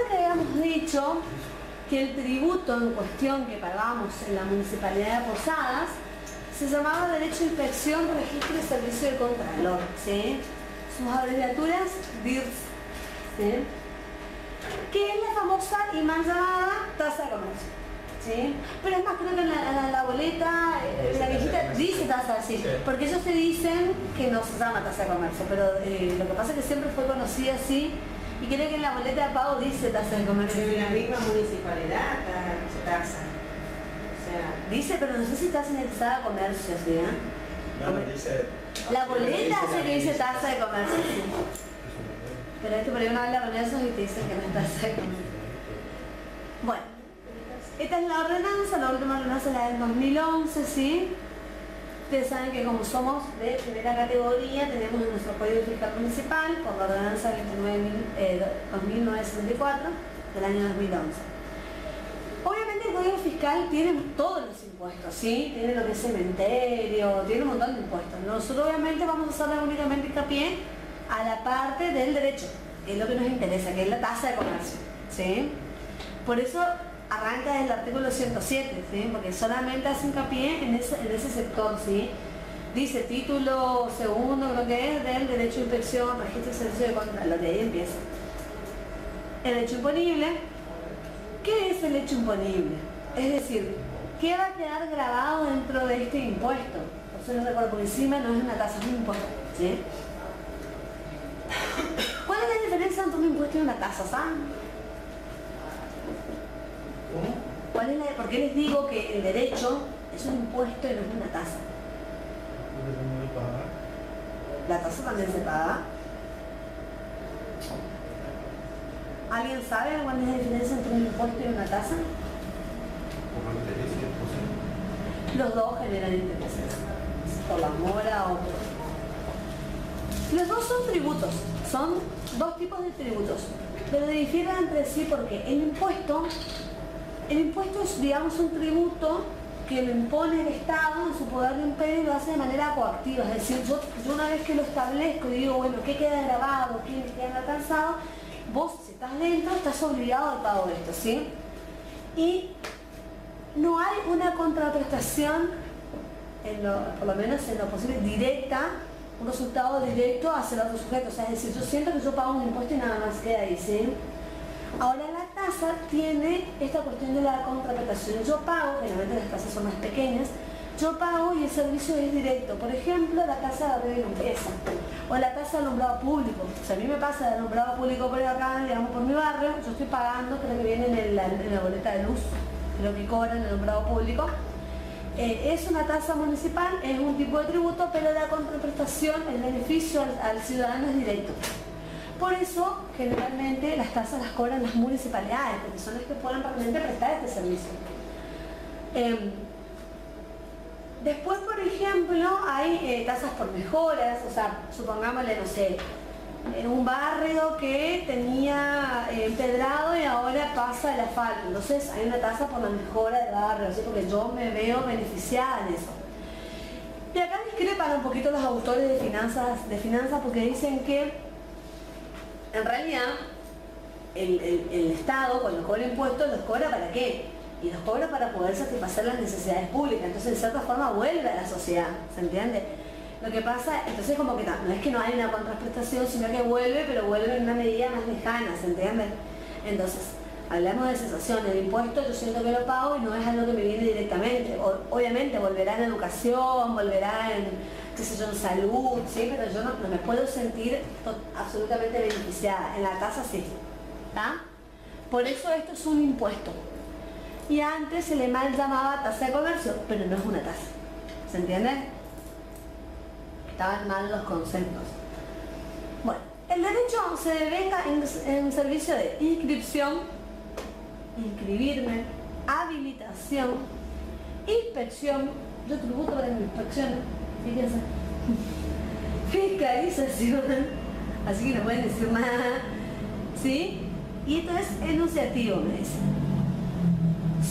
que habíamos dicho que el tributo en cuestión que pagamos en la Municipalidad de Posadas se llamaba Derecho a Inspección, Registro y Servicio de Contralor, ¿sí? Sus abreviaturas DIRS, ¿sí? Que es la famosa y mal llamada tasa de comercio, ¿sí? Pero es más, creo que en la boleta, la viejita dice tasa, sí, porque ellos te dicen que no se llama tasa de comercio, pero lo que pasa es que siempre fue conocida así, y creo que en la boleta de pago dice tasa de comercio. Pero en la misma municipalidad tasa. O sea, dice, pero no sé si está señalizada comercio, ¿sí? No, dice... La boleta hace que dice tasa de comercio, sí. Pero esto por ahí uno habla con esos y te dicen que no es tasa de comercio. Bueno, esta es la ordenanza, la última ordenanza es la del 2011, ¿sí? Ustedes saben que como somos de primera categoría, tenemos en nuestro Código Fiscal Municipal, por la ordenanza 2964 del año 2011. Obviamente el Código Fiscal tiene todos los impuestos, ¿sí? Tiene lo que es cementerio, tiene un montón de impuestos. Nosotros obviamente vamos a hacer únicamente hincapié a la parte del derecho, que es lo que nos interesa, que es la tasa de comercio, ¿sí? Por eso arranca desde el artículo 107, ¿sí? Porque solamente hace hincapié en ese sector, ¿sí? Dice título segundo, creo que es, del derecho de inspección, registro y servicio de contralor, de ahí empieza. El hecho imponible. ¿Qué es el hecho imponible? Es decir, ¿qué va a quedar grabado dentro de este impuesto? Por eso lo recuerdo, por encima no es una tasa, es un impuesto, ¿sí? ¿Cuál es la diferencia entre un impuesto y una tasa, saben? ¿Cuál es ¿Por qué les digo que el derecho es un impuesto y no es una tasa? La tasa también se paga. ¿Alguien sabe cuál es la diferencia entre un impuesto y una tasa? Los dos generan intereses, por la mora o por... Los dos son tributos, son dos tipos de tributos, pero difieren entre sí porque el impuesto es, digamos, un tributo que lo impone el Estado en su poder de imperio y lo hace de manera coactiva. Es decir, yo una vez que lo establezco y digo, bueno, ¿qué queda grabado? ¿Qué queda alcanzado? Vos, si estás dentro, estás obligado al pago de esto, ¿sí? Y no hay una contraprestación, por lo menos en lo posible, directa, un resultado directo hacia el otro sujeto. O sea, es decir, yo siento que yo pago un impuesto y nada más queda ahí, ¿sí? Ahora la tasa tiene esta cuestión de la contraprestación. Yo pago, generalmente las tasas son más pequeñas, yo pago y el servicio es directo. Por ejemplo, la tasa de limpieza o la tasa de alumbrado público. O sea, a mí me pasa de alumbrado público por acá, digamos, por mi barrio, yo estoy pagando, creo que viene en la boleta de luz, creo que cobran el alumbrado público. Es una tasa municipal, es un tipo de tributo, pero la contraprestación, el beneficio al ciudadano es directo. Por eso, generalmente, las tasas las cobran las municipalidades, porque son las que pueden realmente prestar este servicio. Después, por ejemplo, hay tasas por mejoras, o sea, supongámosle, no sé, un barrio que tenía empedrado y ahora pasa el asfalto. Entonces hay una tasa por la mejora del barrio, ¿sí? Porque yo me veo beneficiada en eso. Y acá discrepan un poquito los autores de finanzas porque dicen que en realidad el Estado, cuando cobra impuestos, los cobra ¿para qué? Y los cobra para poder satisfacer las necesidades públicas. Entonces, de cierta forma, vuelve a la sociedad, ¿se entiende? Lo que pasa, entonces como que no es que no hay una contraprestación, sino que vuelve, pero vuelve en una medida más lejana, ¿se entiende? Entonces, hablamos de sensación, el impuesto yo siento que lo pago y no es algo que me viene directamente. Obviamente volverá en educación, volverá en, qué sé yo, en salud, ¿sí? Pero yo no me puedo sentir absolutamente beneficiada. En la tasa sí, ¿está? Por eso esto es un impuesto. Y antes se le mal llamaba tasa de comercio, pero no es una tasa, ¿se entiende? Estaban mal los conceptos. Bueno, el derecho se devenga en servicio de inscripción, inscribirme, habilitación, inspección, yo tributo para mi inspección, fíjense, fiscalización, así que no pueden decir nada, ¿sí? Y esto es enunciativo, me dice.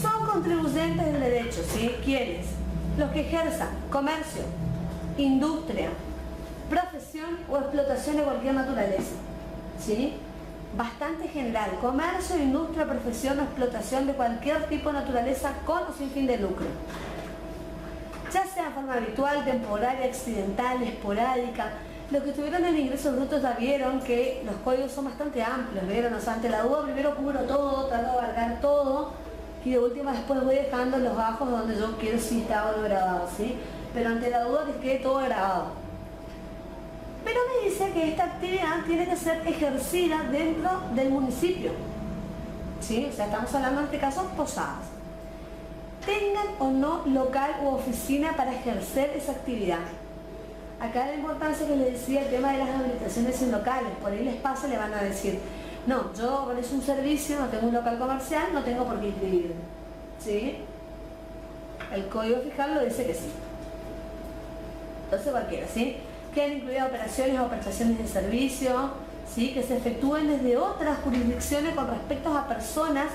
Son contribuyentes del derecho, ¿sí? ¿Quiénes? Los que ejerzan comercio, industria, profesión o explotación de cualquier naturaleza, ¿sí? bastante general, comercio, industria, profesión o explotación de cualquier tipo de naturaleza con o sin fin de lucro. Ya sea en forma habitual, temporaria, accidental, esporádica. Los que estuvieron en ingresos brutos ya vieron que los códigos son bastante amplios, ¿vieron? O sea, ante la duda primero cubro todo, trato de abarcar todo y de última después voy dejando los bajos donde yo quiero si está o no grabado, ¿sí? Pero ante la duda que quede todo grabado. Pero me dice que esta actividad tiene que ser ejercida dentro del municipio, ¿sí? O sea, estamos hablando en este caso posadas. Tengan o no local u oficina para ejercer esa actividad. Acá la importancia que les decía el tema de las habilitaciones en locales, por ahí les pasa, le van a decir, no, yo realizo un servicio, no tengo un local comercial, no tengo por qué inscribirme, ¿sí? El Código Fiscal lo dice que sí. Entonces cualquiera, ¿sí? Quedan incluidas operaciones o prestaciones de servicio, ¿sí? Que se efectúen desde otras jurisdicciones con respecto a personas,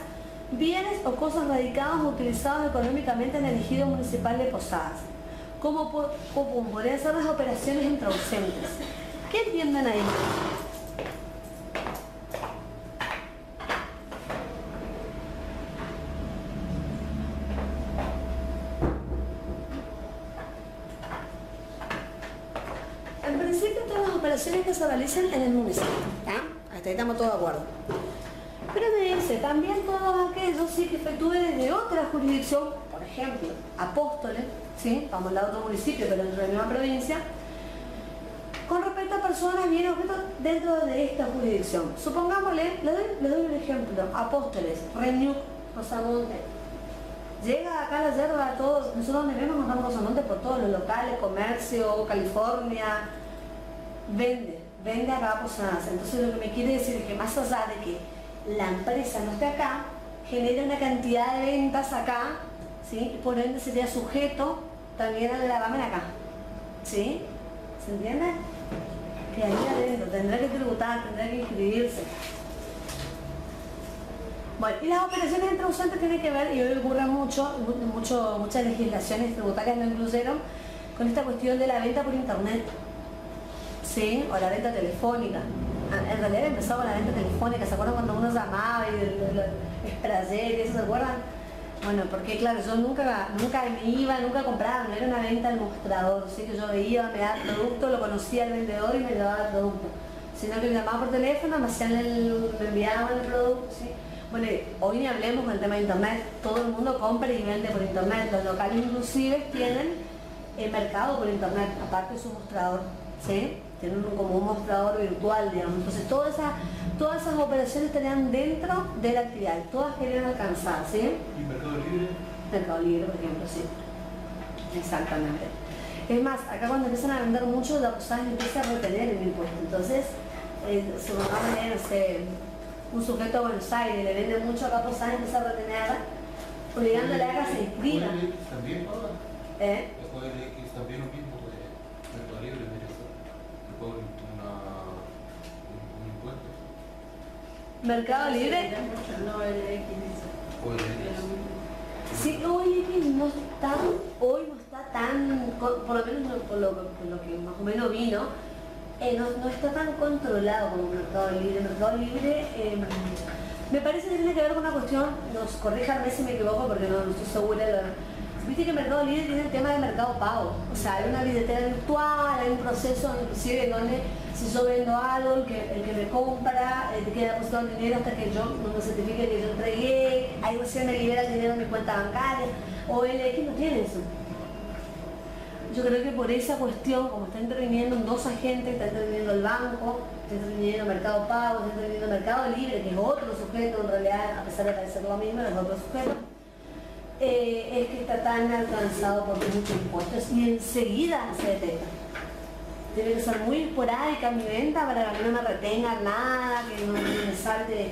bienes o cosas radicados o utilizados económicamente en el ejido municipal de Posadas. Como podrían ser las operaciones entre ausentes. ¿Qué entienden ahí? En principio todas las operaciones que se realicen en el municipio, ¿tá? Hasta ahí estamos todos de acuerdo. Pero me dice, también todos aquellos sí que efectúen desde otra jurisdicción, por ejemplo, Apóstoles, ¿sí? Vamos a hablar de otro municipio, pero dentro de la misma provincia, con respecto a personas bien objetos dentro de esta jurisdicción. Supongámosle, le doy un ejemplo, Apóstoles, Reñuc, Rosamonte. Llega acá la yerba a todos, nosotros donde vemos mandamos Rosamonte por todos los locales, comercio, California, vende acá a Posadas. Entonces lo que me quiere decir es que más allá de que la empresa no esté acá, genera una cantidad de ventas acá, ¿sí? Por ende sería sujeto también al gravamen acá, ¿sí? ¿Se entiende? Que ahí adentro tendrá que tributar, tendrá que inscribirse. Bueno, y las operaciones entre ausentes tienen que ver, y hoy ocurre muchas legislaciones tributarias lo incluyeron, con esta cuestión de la venta por internet, ¿sí? O la venta telefónica. En realidad empezó con la venta telefónica, ¿se acuerdan cuando uno llamaba y el sprayer y eso, ¿se acuerdan? Bueno, porque claro, yo nunca me iba, nunca compraba, no era una venta al mostrador, ¿sí? Que yo veía, me daba el producto, lo conocía al vendedor y me llevaba el producto. Sino que me llamaba por teléfono, me enviaban el producto, ¿sí? Bueno, hoy ni hablemos con el tema de internet, todo el mundo compra y vende por internet, los locales inclusive tienen el mercado por internet, aparte de su mostrador, ¿sí? Tienen como un mostrador virtual, digamos. Entonces todas esas operaciones estarían dentro de la actividad, todas querían alcanzar, ¿sí? ¿Y Mercado Libre? Mercado Libre, por ejemplo, sí. Exactamente. Es más, acá cuando empiezan a vender mucho, la posada empieza a retener el impuesto. Entonces, supongamos, no sé, un sujeto a Buenos Aires le vende mucho acá posada, empieza a retenerla, obligándole a que se inscriba. ¿OLX también paga? ¿Los OLX también lo mismo de Mercado Libre? Un impuesto. Mercado Libre. No, el X. Sí, hoy no está tan, por lo menos por lo que más o menos vi, ¿no? No está tan controlado como Mercado Libre. Mercado Libre me parece que tiene que ver con una cuestión, nos corrijanme si me equivoco porque no estoy segura. Viste que Mercado Libre tiene el tema de mercado pago, o sea, hay una billetera virtual, hay un proceso inclusive en donde si yo vendo algo, el que me compra, te queda depositado el dinero hasta que yo no me certifique que yo entregué, ahí recién me libera el dinero en mi cuenta bancaria, o OLX no tiene eso. Yo creo que por esa cuestión, como está interviniendo dos agentes, está interviniendo el banco, está interviniendo Mercado Pago, está interviniendo Mercado Libre, que es otro sujeto en realidad, a pesar de parecer lo mismo, es otro sujeto, es que está tan alcanzado por muchos impuestos y enseguida se detecta. Tiene que ser muy esporádica mi venta para que no me retenga nada, que no me salte.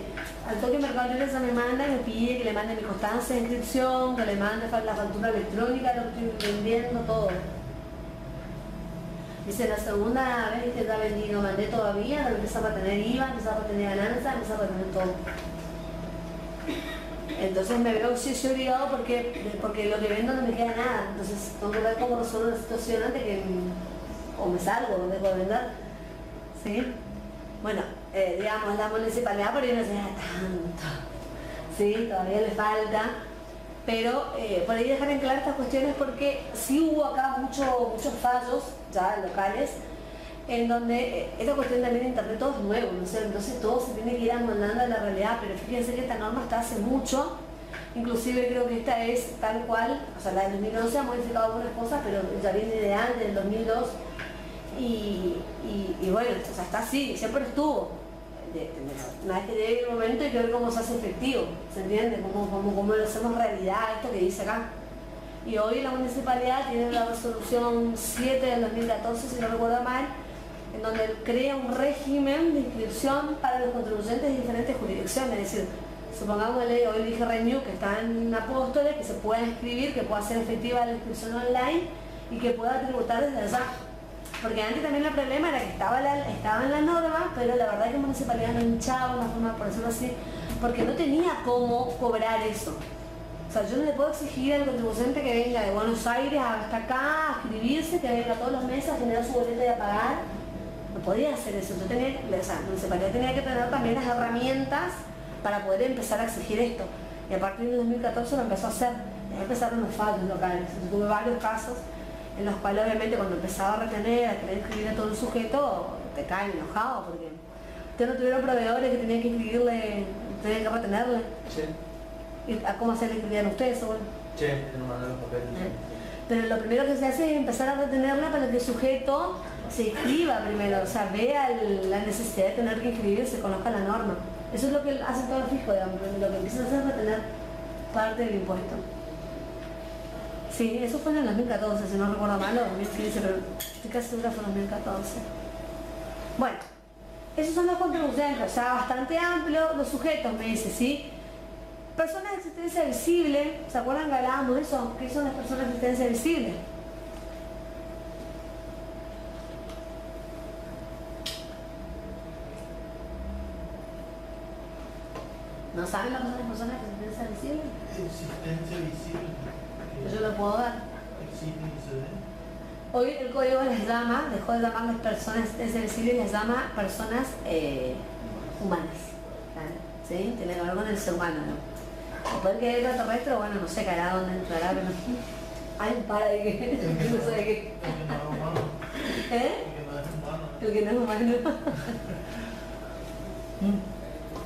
Al toque Mercado Libre se me manda y me pide que le mande mi constancia de inscripción, que le mande la factura electrónica, lo que estoy vendiendo, todo. Dice, la segunda vez que ya vendí, no mandé todavía, pero empieza a retener IVA, empieza a retener ganancia, empieza a retener todo. Entonces me veo sí obligado porque lo que vendo no me queda nada. Entonces tengo que ver cómo resuelvo la situación antes que o me salgo, dejo de vender. ¿Sí? Bueno, digamos, la municipalidad por ahí no llega tanto, ¿sí? Todavía le falta, pero por ahí dejar en claro estas cuestiones porque sí hubo acá muchos fallos ya locales en donde esta cuestión también de internet todo es nuevo, ¿no es cierto? Entonces todo se tiene que ir amoldando a la realidad, pero fíjense que esta norma está hace mucho, inclusive creo que esta es tal cual, o sea, la del 2011 ha modificado algunas cosas, pero ya viene de antes, del 2002, y bueno, o sea, está así, siempre estuvo. Una vez que llegue el momento hay que ver cómo se hace efectivo, ¿se entiende? Cómo lo hacemos realidad, esto que dice acá. Y hoy la municipalidad tiene la resolución 7 del 2014, si no recuerdo mal, en donde crea un régimen de inscripción para los contribuyentes de diferentes jurisdicciones, es decir, supongámosle, hoy dije Renew que está en Apóstoles, que se pueda inscribir, que pueda ser efectiva la inscripción online y que pueda tributar desde allá. Porque antes también el problema era que estaba en la norma, pero la verdad es que la municipalidad no hinchaba una forma, por decirlo así, porque no tenía cómo cobrar eso. O sea, yo no le puedo exigir al contribuyente que venga de Buenos Aires hasta acá a inscribirse, que venga todos los meses a generar su boleta y a pagar. No podía hacer eso. La municipalidad tenía que tener también las herramientas para poder empezar a exigir esto. Y a partir del 2014 lo empezó a hacer. Y empezaron los fallos locales. Yo tuve varios casos en los cuales obviamente cuando empezaba a retener, a querer escribir a todo el sujeto, te caen enojados porque ustedes no tuvieron proveedores que tenían que inscribirle, tenían que retenerle. Sí. ¿Y a cómo se le inscribían ustedes, seguro? Sí, no mandan los papeles. Pero lo primero que se hace es empezar a retenerla para que el sujeto se inscriba primero, o sea, vea la necesidad de tener que inscribirse, conozca la norma. Eso es lo que hace todo el fisco, digamos, lo que empieza a hacer es retener parte del impuesto. Sí, eso fue en el 2014, si no recuerdo mal, o 2015, pero estoy casi segura que fue en 2014. Bueno, esos son los contribuyentes, o sea, bastante amplio, los sujetos, me dice, ¿sí? Personas de existencia visible, ¿se acuerdan que hablábamos de eso? ¿Qué son las personas de existencia visible? ¿No saben lo que son las personas de existencia visible? Existencia visible. Yo lo puedo dar. Existe y se ve. Hoy el código les llama, dejó de llamarles personas de existencia visible y les llama personas humanas. ¿Sí? Tiene que ver con el ser humano, ¿no? Después que el extraterrestre, bueno, no sé caerá dónde entrará, pero hay un par de que no sé de qué. El que no es humano. ¿Eh? El que no es humano. El que no es humano.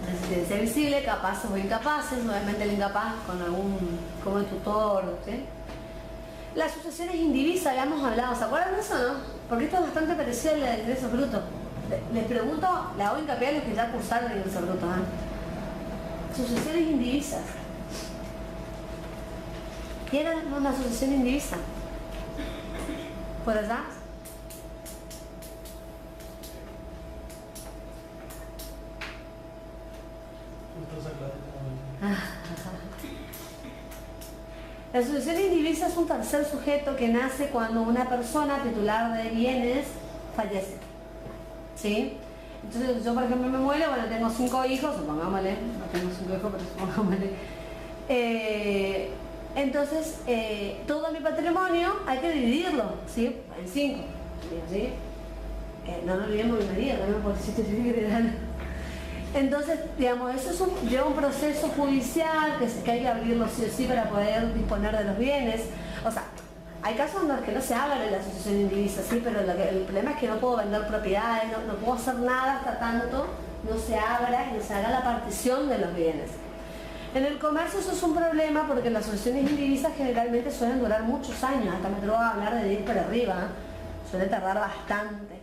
Resistencia visible, capaces o incapaces, obviamente el incapaz con algún, como el tutor, ¿sí? Las sucesiones indivisas, habíamos hablado, ¿se acuerdan de eso, no? Porque esto es bastante parecido al de ingresos brutos. Les pregunto, le hago hincapié a los que ya cursaron el ingreso bruto, ¿eh? Sucesiones indivisas. ¿Qué era una sucesión indivisa? ¿Por allá? La sucesión indivisa es un tercer sujeto que nace cuando una persona titular de bienes fallece. ¿Sí? Entonces yo por ejemplo me muero, bueno, tengo 5 hijos, supongámosle, no tengo 5 hijos, pero supongámosle. Entonces, todo mi patrimonio hay que dividirlo, ¿sí? En 5. ¿Sí? No nos olvidemos mi medida, ¿no? Porque si te tiene que heredar. Entonces, digamos, eso lleva un proceso judicial que hay que abrirlo sí o sí para poder disponer de los bienes. O sea, hay casos en los que no se habla de la sucesión indivisa, sí, pero el problema es que no puedo vender propiedades, no puedo hacer nada hasta tanto no se abra y no se haga la partición de los bienes. En el comercio eso es un problema porque las sucesiones indivisas generalmente suelen durar muchos años, hasta me atrevo a hablar de 10 para arriba, ¿eh? Suele tardar bastante.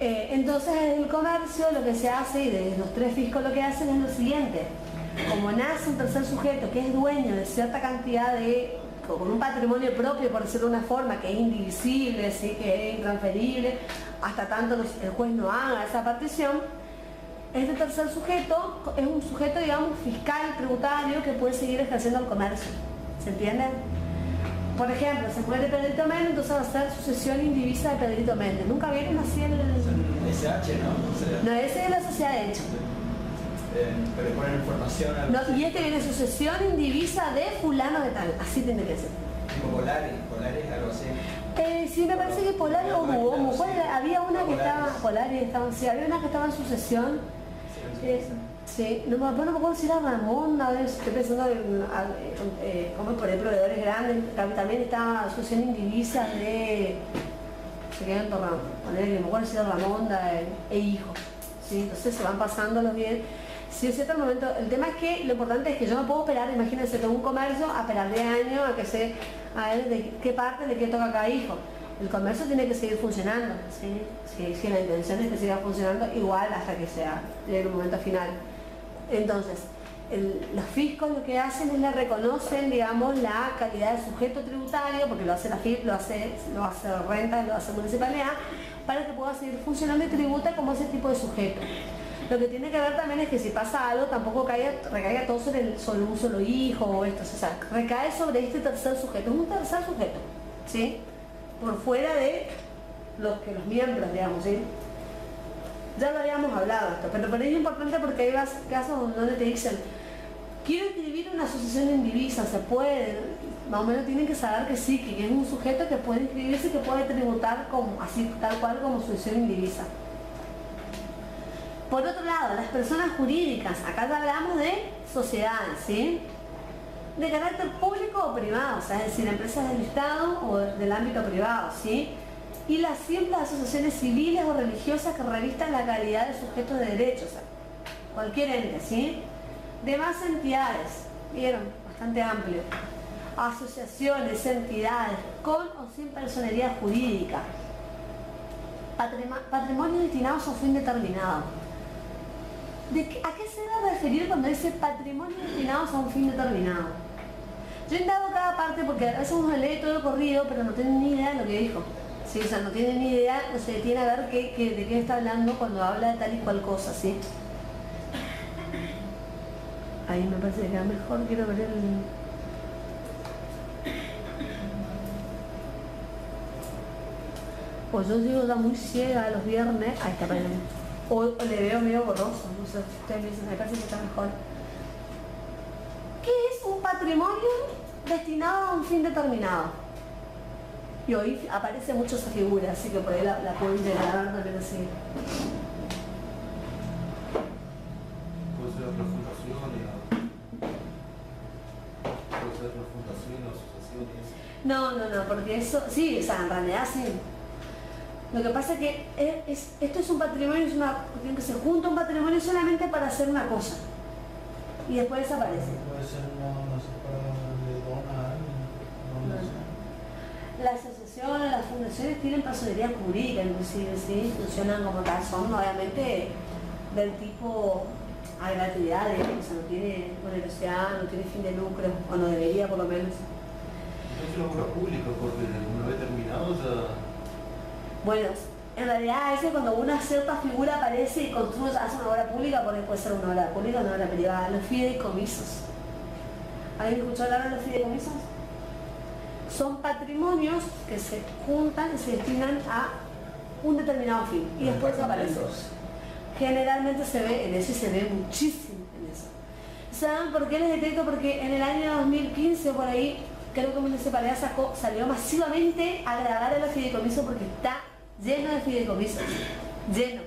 Entonces en el comercio lo que se hace, y de los 3 fiscos lo que hacen es lo siguiente: como nace un tercer sujeto que es dueño de cierta cantidad con un patrimonio propio, por decirlo de una forma, que es indivisible, ¿sí? Que es intransferible, hasta tanto el juez no haga esa partición, este tercer sujeto es un sujeto, digamos, fiscal, tributario, que puede seguir ejerciendo el comercio. ¿Se entiende? Por ejemplo, se muere Pedrito Méndez, entonces va a ser sucesión indivisa de Pedrito Méndez. ¿Nunca vieron así el...? SH, ¿no? No, ese es la sociedad de hecho. Pero ponen información... No, y este viene sucesión indivisa de fulano de tal. Así tiene que ser. tipo Polaris algo así. Sí, me parece que Polaris o Duomo. Había una que estaba, Polaris estaba, sí, había una que estaba en sucesión. Sí, no me acuerdo si era Ramón, a ver, estoy pensando en como por ahí proveedores grandes, también estaba Asociación Indivisa de, se quedó entornado, no me acuerdo si era Ramón e hijo, ¿sí? Entonces se van pasándolos bien. Si es cierto el momento, el tema es que lo importante es que yo no puedo esperar, imagínense, tengo un comercio, a esperar de años a que sé a ver de qué parte le toca a cada hijo. El comercio tiene que seguir funcionando, ¿sí? Si la intención es que siga funcionando igual hasta que llegue un momento final. Entonces, los fiscos lo que hacen es le reconocen, digamos, la calidad de sujeto tributario, porque lo hace la FIP, lo hace Renta, lo hace Municipalidad, para que pueda seguir funcionando y tributa como ese tipo de sujeto. Lo que tiene que ver también es que si pasa algo, tampoco recaiga todo sobre un solo hijo o esto, o sea, recae sobre este tercer sujeto, es un tercer sujeto, ¿sí? Por fuera de los miembros, digamos, ¿sí? Ya lo habíamos hablado esto, pero por ello es importante porque hay casos donde te dicen, quiero inscribir una asociación indivisa, se puede, más o menos tienen que saber que sí, que es un sujeto que puede inscribirse y que puede tributar como, así tal cual como asociación indivisa. Por otro lado, las personas jurídicas, acá ya hablamos de sociedades, ¿sí? De carácter público o privado, o sea, es decir, empresas del Estado o del ámbito privado, ¿sí? Y las simples asociaciones civiles o religiosas que revistan la calidad de sujetos de derechos, o sea, cualquier ente, ¿sí? Demás entidades, vieron, bastante amplio. Asociaciones, entidades, con o sin personería jurídica. Patrimonios destinados a un fin determinado. ¿A qué se va a referir cuando dice patrimonios destinados a un fin determinado? Yo indago cada parte porque a veces uno lee todo el corrido, pero no tiene ni idea de lo que dijo. Sí, o sea, no tiene ni idea, no se detiene a ver de qué está hablando cuando habla de tal y cual cosa, ¿sí? Ahí me parece que queda mejor, quiero ver Pues yo digo, ya muy ciega los viernes, ahí está, o le veo medio borroso, no sé, ustedes me dicen, me parece que está mejor. ¿Qué es un patrimonio destinado a un fin determinado? Y hoy aparece mucho esa figura, así que por ahí la pueden llegar a ver también así. Puede ser otra fundación, puede ser otra fundación, asociaciones. No, porque eso, sí, o sea, en realidad sí. Lo que pasa es que esto es un patrimonio, tiene que se junta un patrimonio solamente para hacer una cosa. Y después desaparece. Puede ser no sé, le dona a alguien. Las asociaciones, las fundaciones tienen personería jurídica, inclusive, ¿sí? Funcionan como tal, son obviamente del tipo a gratuidad, digamos, o sea, no tiene onerosidad, no tiene fin de lucro, o no debería por lo menos. Entonces la obra pública, porque una vez terminado ya... Bueno, en realidad a veces cuando una cierta figura aparece y construye, hace una obra pública, porque puede ser una obra pública o una obra privada, los fideicomisos. ¿Alguien escuchó hablar de los fideicomisos? Son patrimonios que se juntan y se destinan a un determinado fin y después desaparecen. Generalmente se ve en eso y se ve muchísimo en eso. ¿Saben por qué les detecto? Porque en el año 2015 por ahí, creo que Municipalidad salió masivamente a grabar a los fideicomisos porque está lleno de fideicomisos, lleno.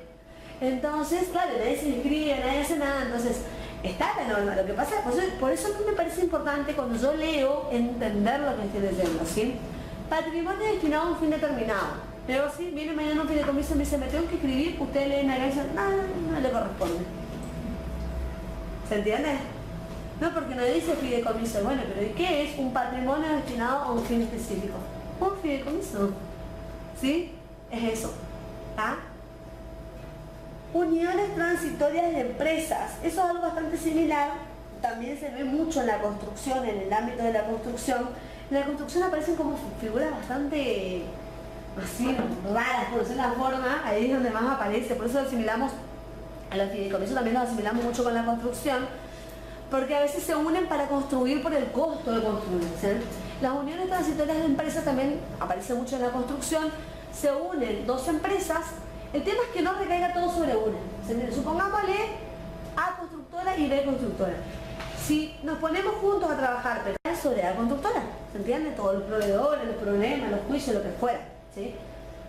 Entonces, claro, nadie se inscribe, nadie hace nada, entonces está la norma. Lo que pasa, por eso a mí me parece importante cuando yo leo entender lo que estoy leyendo, ¿sí? Patrimonio destinado a un fin determinado. Luego sí, viene mañana un fideicomiso y me dice, me tengo que escribir, usted lee acá y dice, no le corresponde. ¿Se entiende? No, porque no dice fideicomiso. Bueno, pero ¿y qué es un patrimonio destinado a un fin específico? Un fideicomiso. ¿Sí? Es eso. ¿Ah? Uniones transitorias de empresas. Eso es algo bastante similar. También se ve mucho en la construcción, en el ámbito de la construcción. En la construcción aparecen como figuras bastante así, raras, por decirlo de la forma. Ahí es donde más aparece. Por eso lo asimilamos a los fideicomisos, también nos asimilamos mucho con la construcción. Porque a veces se unen para construir por el costo de construir, ¿sí? Las uniones transitorias de empresas también aparecen mucho en la construcción. Se unen dos empresas. El tema es que no recaiga todo sobre una. Supongámosle A constructora y B constructora. Si nos ponemos juntos a trabajar, pero es sobriedad conductora, ¿se entiende? Todos los proveedores, los problemas, los juicios, lo que fuera, ¿sí?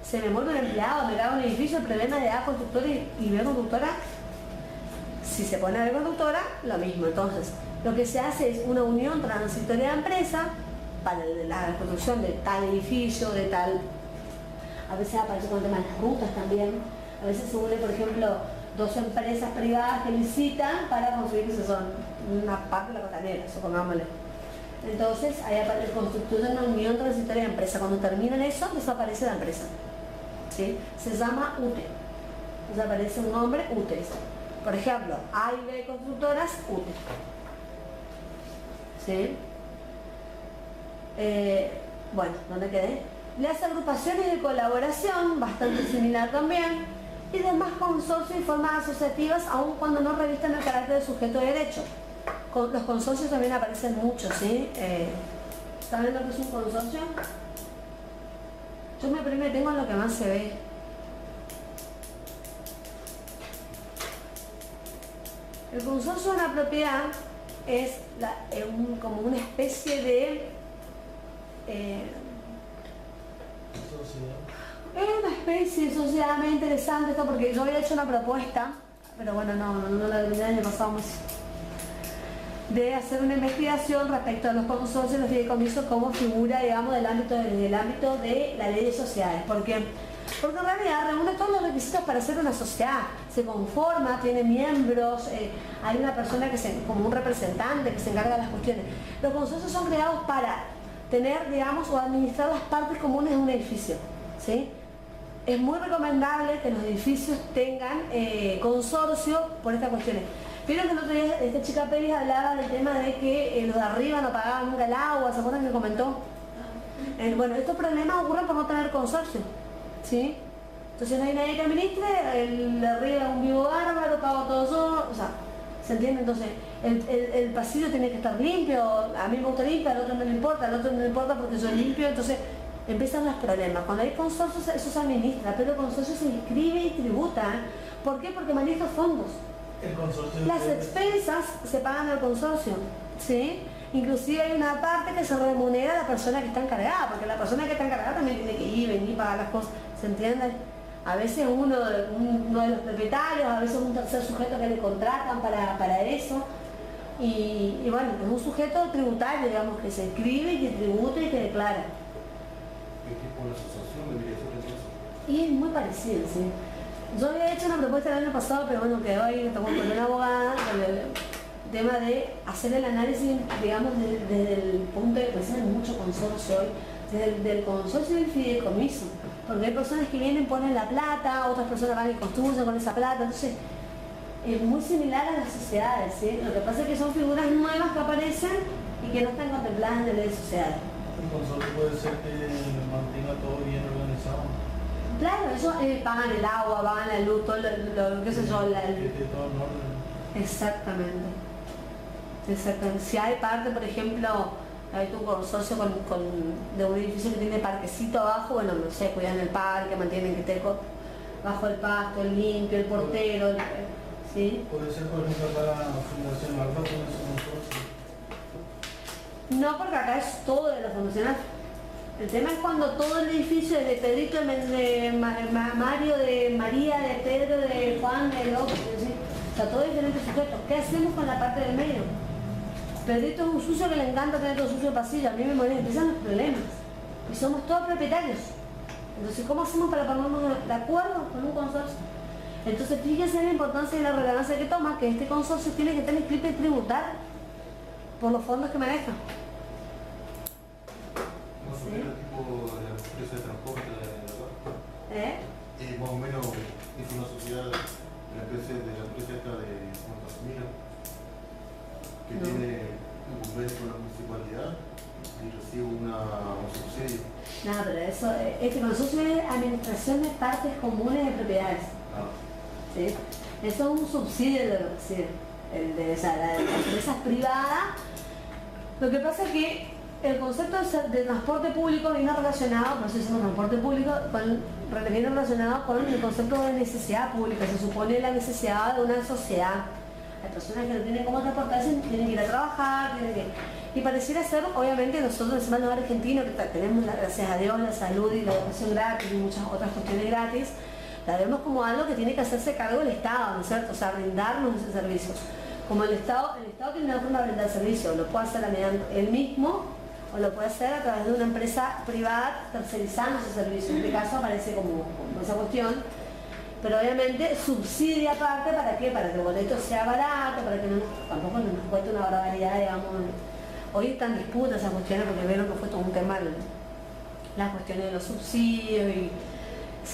Se me muere un empleado, me cago en un edificio, el problema de A constructora y B conductora, si se pone B conductora, lo mismo. Entonces, lo que se hace es una unión transitoria de empresa para la construcción de tal edificio, de tal... A veces aparece con el tema de las rutas también, a veces se une, por ejemplo, dos empresas privadas que licitan para construir que son una parte de la costanera, supongámosle. Entonces, ahí constituye una unión transitoria de empresa. Cuando terminan eso, desaparece la empresa. ¿Sí? Se llama UTE. Desaparece un nombre, UTE. Por ejemplo, A y B constructoras, UTE. ¿Sí? Bueno, ¿dónde quedé? Las agrupaciones de colaboración, bastante similar también, y demás consorcios y formas asociativas, aun cuando no revisten el carácter de sujeto de derecho. Los consorcios también aparecen mucho, ¿sí? ¿Saben lo que es un consorcio? Yo me detengo en lo que más se ve. El consorcio de una propiedad es como una especie de... sociedad. Es una especie de sociedad muy interesante esto, porque yo había hecho una propuesta, pero bueno, no la terminé el año pasado más, de hacer una investigación respecto a los consorcios y los fideicomisos como figura, digamos, desde el ámbito de la ley de sociedades. ¿Por qué? Porque en realidad reúne todos los requisitos para ser una sociedad. Se conforma, tiene miembros, hay una persona como un representante que se encarga de las cuestiones. Los consorcios son creados para tener, digamos, o administrar las partes comunes de un edificio, ¿sí? Es muy recomendable que los edificios tengan consorcio por estas cuestiones. Vieron que el otro día esta chica Pérez hablaba del tema de que los de arriba no pagaban nunca el agua, ¿se acuerdan que comentó? Bueno, estos problemas ocurren por no tener consorcio, ¿sí? Entonces no hay nadie que administre, el de arriba es un vivo bárbaro, pago todo yo, o sea, ¿se entiende? Entonces, el pasillo tiene que estar limpio, a mí me gusta limpio, al otro no le importa, al otro no le importa porque yo limpio, entonces empiezan los problemas. Cuando hay consorcios eso se administra, pero el consorcio se inscribe y tributa. ¿Por qué? Porque maneja fondos. El consorcio. Las expensas se pagan al consorcio, ¿sí? Inclusive hay una parte que se remunera a la persona que está encargada, porque la persona que está encargada también tiene que ir, venir, pagar las cosas, ¿se entiende? A veces uno de los propietarios, a veces un tercer sujeto que le contratan para eso. Y bueno, es un sujeto tributario, digamos, que se inscribe y que tributa y que declara. ¿Qué tipo de asociación debería ser entonces? Y es muy parecido, ¿sí? Yo había hecho una propuesta el año pasado, pero bueno, quedó ahí, tocó con una abogada, con el tema de hacer el análisis, digamos, desde el punto de que pues, hay mucho consorcio hoy, desde el consorcio del fideicomiso, porque hay personas que vienen, ponen la plata, otras personas van y construyen con esa plata, entonces es muy similar a las sociedades, ¿sí? Lo que pasa es que son figuras nuevas que aparecen y que no están contempladas en la ley de sociedades. El consorcio puede ser que mantenga todo bien organizado. Claro, ellos pagan el agua, pagan la luz, todo lo qué sé yo, Que esté todo en orden. Exactamente. Exactamente. Si hay parte, por ejemplo, hay un consorcio de un edificio que tiene parquecito abajo, bueno, no sé, cuidan el parque, mantienen que esté bajo el pasto, el limpio, el portero, ¿sí? Puede ser, por ejemplo, para la Fundación Alfa con ese consorcio. No, porque acá es todo de la Fundación Alfa. El tema es cuando todo el edificio es de Pedrito, de Mario, de María, de Pedro, de Juan, de López, ¿sí? O sea, todos diferentes sujetos. ¿Qué hacemos con la parte del medio? Pedrito es un sucio que le encanta tener todo sucio el pasillo, a mí me molesta, empiezan los problemas. Y somos todos propietarios. Entonces, ¿cómo hacemos para ponernos de acuerdo con un consorcio? Entonces, fíjense la importancia y la relevancia que toma, que este consorcio tiene que tener inscrito y tributar por los fondos que maneja. Más o menos el tipo de empresa de transporte, ¿verdad? Más o menos es una sociedad de la empresa esta de San Casimiro que No. tiene un convenio con la municipalidad y recibe un subsidio. No, pero eso, este consorcio es administración de partes comunes de propiedades. ¿Sí? Eso es un subsidio de lo que recibe. El de las empresas privadas. Lo que pasa es que el concepto de transporte público viene relacionado, por eso decimos transporte público, viene relacionado con el concepto de necesidad pública. Se supone la necesidad de una sociedad. Hay personas que no tienen cómo transportarse, tienen que ir a trabajar, Y pareciera ser, obviamente nosotros encima los argentinos, que tenemos, gracias a Dios, la salud y la educación gratis y muchas otras cuestiones gratis, la vemos como algo que tiene que hacerse cargo del Estado, ¿no es cierto? O sea, brindarnos ese servicio. Como el Estado tiene una forma de brindar servicio, lo puede hacer mediante él mismo o lo puede hacer a través de una empresa privada tercerizando ese servicio. En este caso aparece como esa cuestión, pero obviamente subsidia aparte, ¿para qué? Para que el boleto sea barato, para que tampoco nos cueste una barbaridad, digamos. Hoy están en disputa esas cuestiones porque vieron que fue todo un tema las cuestiones de los subsidios y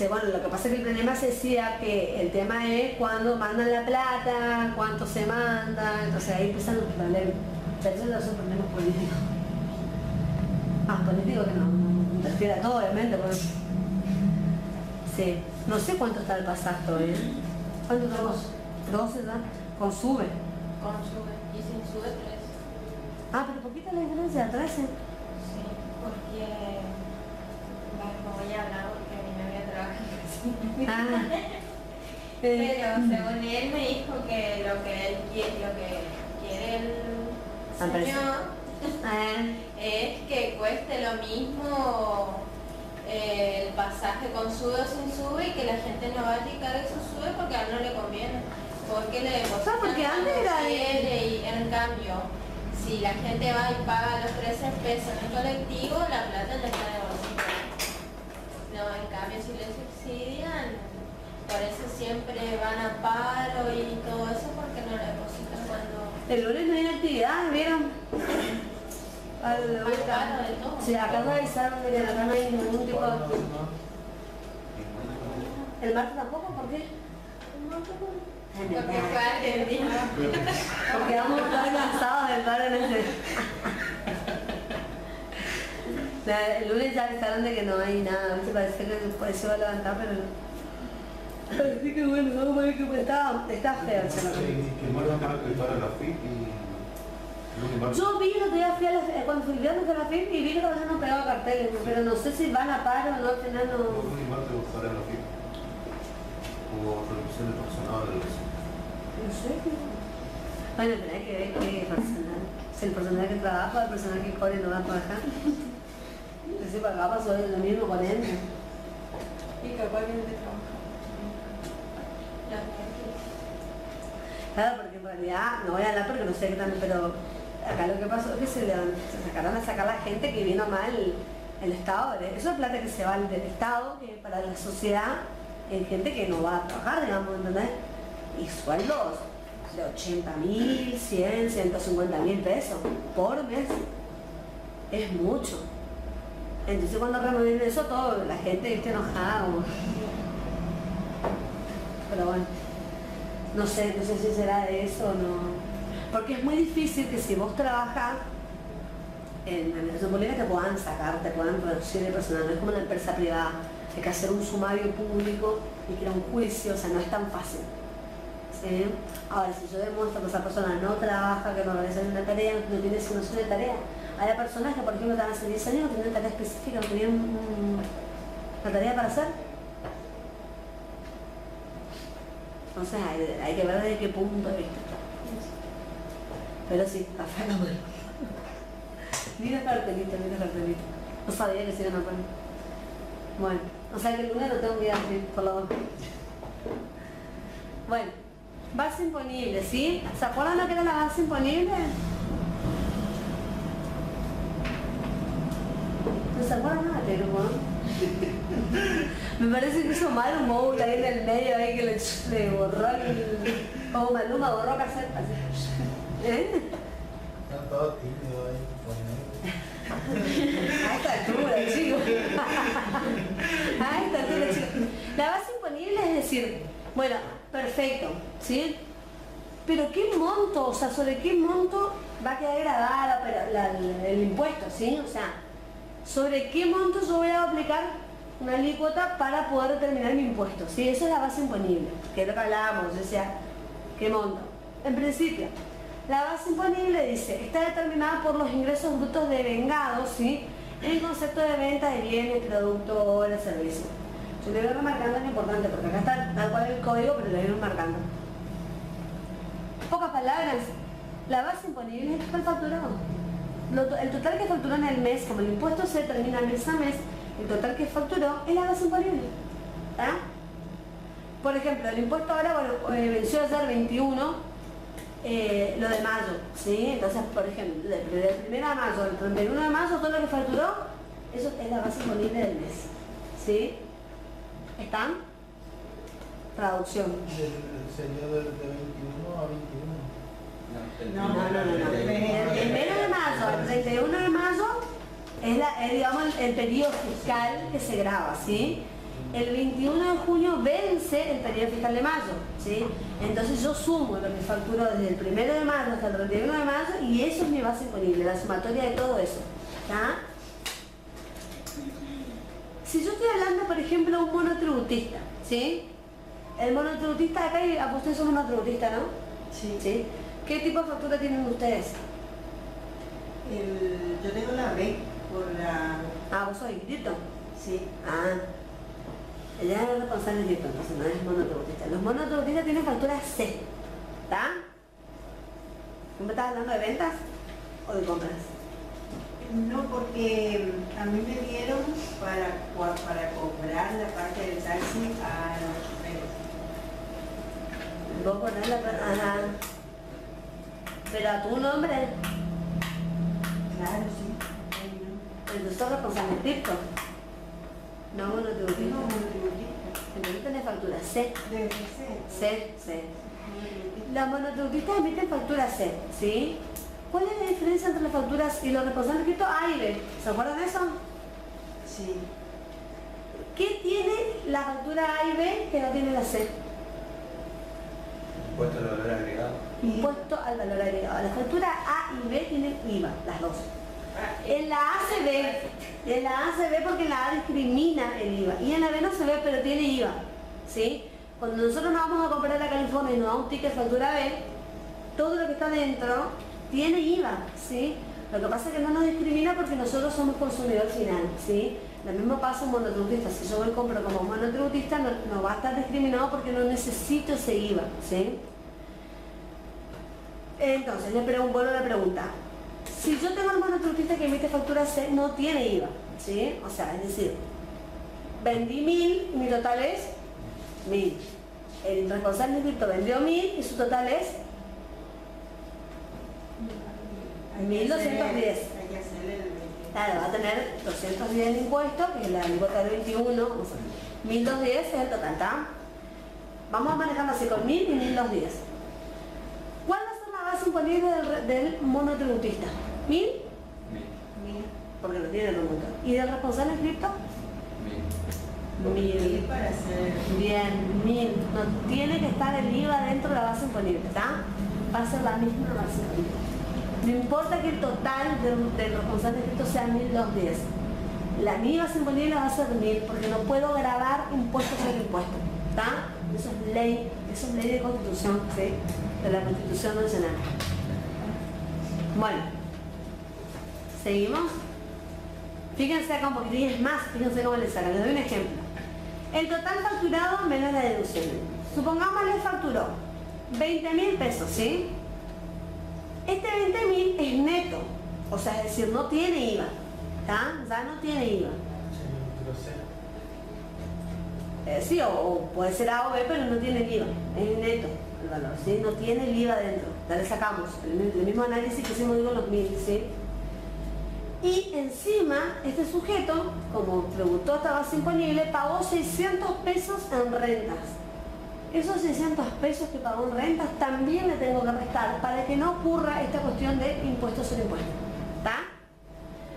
bueno, lo que pasa es que el problema se decía que el tema es cuando mandan la plata, cuánto se manda, entonces ahí empiezan los problemas. Pero eso no son problemas políticos. Políticos que no interfiere a todo, obviamente. Porque... Sí, no sé cuánto está el pasaje hoy. ¿Cuánto está? 12, ¿no? Con sube. Con sube. Y sin sube 13. Pero poquita la diferencia, 13. Sí, porque... No voy a hablar porque a mí me voy a trabajar. Pero según él me dijo que lo que quiere el señor es que cueste lo mismo el pasaje con sube o sin sube y que la gente no vaya y cargue su sube porque a él no le conviene. Porque le depositan porque antes era y en cambio, si la gente va y paga los 13 pesos en el colectivo, la plata le está depositada. No, en cambio si le subsidian, por eso siempre van a paro y todo eso porque no le depositan cuando... El lunes no hay actividad, ¿vieron? Paro de todo. Sí, acá no avisaron de que acá no hay ningún tipo de... ¿El martes tampoco? ¿Por qué? Porque fue Argentina. Porque vamos a estar cansados del paro en ese... El lunes ya avisaron de que no hay nada, me parece que después se va a levantar, pero no. Así que bueno, vamos a ver que está feo el tema. Que martes para la FIP y... Yo vi que cuando fui viernes de la FIP y vi que todavía no pegaba carteles, pero no sé si van a paro o no, al final no... Lunes y martes para la FIP. O reducción de personal. No sé. Bueno, pero hay que ver qué personal. Si el personal que trabaja o el personal que corre no va a trabajar. Si para acá pasó lo mismo con él. Y capaz que no te trabaja. Claro, porque en realidad, no voy a hablar porque no sé qué tan, pero acá lo que pasó es que se sacaron a sacar la gente que vino mal el Estado. Eso es plata que se va del Estado, que para la sociedad, hay gente que no va a trabajar, digamos, ¿entendés? Y sueldos de 80.000, 100, 150.000 pesos por mes. Es mucho. Entonces cuando remueven eso, todo, la gente está enojada. Pero bueno, no sé si será de eso o no. Porque es muy difícil que si vos trabajas en la administración pública te puedan reducir el personal. No es como una empresa privada. Hay que hacer un sumario público y crear un juicio, o sea, no es tan fácil. ¿Sí? Ahora, si yo demuestro que esa persona no trabaja, que no realiza una tarea, no tiene asignación de tarea. Hay personas que, por ejemplo, estaban hace 10 años, no tenían tarea específica, no tenían una tarea para hacer. Entonces hay que ver desde qué punto de vista. Pero sí, está feo la mano. Mira cartelito. No sabía que se iban a poner. Bueno, o sea que el lunes no tengo que ir así, por la boca. Bueno, base imponible, ¿sí? ¿Se acuerdan lo que era la base imponible? ¿No se acuerdan nada de grupo, no? Me parece que hizo mal un móvil ahí en el medio, ahí que le borró el... Como Maluma borró cassette, así. Están todos tímidos ahí. A esta altura, chicos. A esta altura, chicos. La base imponible es decir, bueno, perfecto, ¿sí? Pero ¿qué monto? O sea, ¿sobre qué monto va a quedar grabada el impuesto, ¿sí? O sea, ¿sobre qué monto yo voy a aplicar una alícuota para poder determinar mi impuesto? ¿Sí? Esa es la base imponible, que es lo que hablábamos, o sea, ¿qué monto? En principio, la base imponible dice, está determinada por los ingresos brutos devengados, ¿sí? En concepto de venta de bienes, productos, obras, servicios. Yo le voy remarcando, es importante, porque acá está tal cual el código, pero le voy marcando. Pocas palabras, la base imponible es el facturado. el total que facturó en el mes, como el impuesto se determina mes a mes, el total que facturó es la base imponible. ¿Está? Por ejemplo, el impuesto ahora venció ayer 21, lo de mayo, ¿sí? Entonces, por ejemplo, del 1 de mayo al 31 de mayo, todo lo que facturó, eso es la base imponible del mes, ¿sí? ¿Están? Traducción. Sería de 21 a 21. No. Del 1 de mayo al 31 de mayo es digamos, el periodo fiscal que se graba, ¿sí? El 21 de junio vence el periodo fiscal de mayo, ¿sí? Entonces yo sumo lo que facturo desde el 1 de mayo hasta el 31 de mayo y eso es mi base imponible, la sumatoria de todo eso, ¿está? Si yo estoy hablando, por ejemplo, de un monotributista, ¿sí? El monotributista acá, ustedes son monotributistas, ¿no? Sí. ¿Qué tipo de factura tienen ustedes? Yo tengo la B por la... Ah, ¿vos sos inscrito? Sí. Ah. Ella es responsable inscrito, entonces no es monotributista. Los monotributistas tienen factura C, ¿está? ¿Me estás hablando de ventas o de compras? No, porque a mí me dieron para cobrar la parte del taxi a los choferes. ¿Vos ponés la parte? Ajá. ¿Pero a tu nombre? Claro, sí. Entonces sos responsable inscrito. No monotributista. No, monotributista. Entonces tenés factura C. Debe ser. C. Los monotributistas emiten factura C, ¿sí? ¿Cuál es la diferencia entre las facturas y los responsables inscritos A y B? ¿Se acuerdan de eso? Sí. ¿Qué tiene la factura A y B que no tiene la C? Impuesto al valor agregado. Impuesto al valor agregado. La factura A y B tienen IVA, las dos. En la A se ve porque en la A discrimina el IVA y en la B no se ve pero tiene IVA, ¿sí? Cuando nosotros nos vamos a comprar a California y nos da un ticket factura B, todo lo que está dentro tiene IVA, ¿sí? Lo que pasa es que no nos discrimina porque nosotros somos consumidor final, ¿sí? Lo mismo pasa en monotributista. Si yo me compro como monotributista no va a estar discriminado porque no necesito ese IVA, ¿sí? Entonces, vuelvo a la pregunta. Si yo tengo un monotributista que emite factura C, no tiene IVA, ¿sí? O sea, es decir, vendí 1000 y mi total es 1000. El responsable inscrito vendió 1000 y su total es 1210. Claro, va a tener 210 de impuesto, que es la alícuota del 21, o sea, 1210 es el total, ¿está? Vamos a manejarlo así con 1000 y 1210. ¿Cuál va a ser la base imponible del monotributista? 1000, porque no tiene remoto. ¿Y del responsable inscrito? 1000. Para hacer... Bien, 1000. No tiene que estar el IVA dentro de la base imponible, ¿está? Va a ser la misma base imponible. No importa que el total del responsable inscrito sea 1210. Mi base imponible va a ser 1000 porque no puedo gravar impuesto sobre impuesto, ¿está? Eso es ley de constitución, ¿sí? De la Constitución Nacional. Bueno, ¿seguimos? Fíjense acá un poquitín, es más, fíjense cómo les saca. Les doy un ejemplo. El total facturado menos la deducción. Supongamos les facturó 20.000 pesos, ¿sí? Este 20.000 es neto, o sea, es decir, no tiene IVA, ¿está? Ya no tiene IVA. Sí, o puede ser A o B, pero no tiene el IVA, es neto el valor, ¿sí? No tiene el IVA dentro, ya le sacamos el mismo análisis que hicimos con los 1000, ¿sí? Y encima, este sujeto, como tributó esta base imponible, pagó 600 pesos en rentas. Esos 600 pesos que pagó en rentas también le tengo que restar para que no ocurra esta cuestión de impuestos sobre impuestos, ¿está?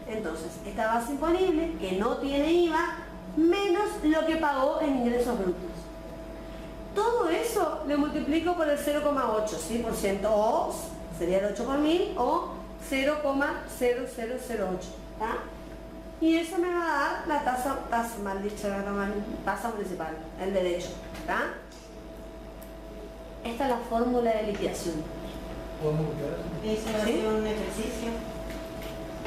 Entonces, esta base imponible, que no tiene IVA, menos lo que pagó en ingresos brutos. Todo eso le multiplico por el 0,8, ¿sí? por ciento, o sería el 8 por 1000, o 0,0008, ¿está? Y eso me va a dar la tasa municipal, el derecho, ¿está? Esta es la fórmula de liquidación. ¿Podemos buscar eso? Eso va a ser un ejercicio.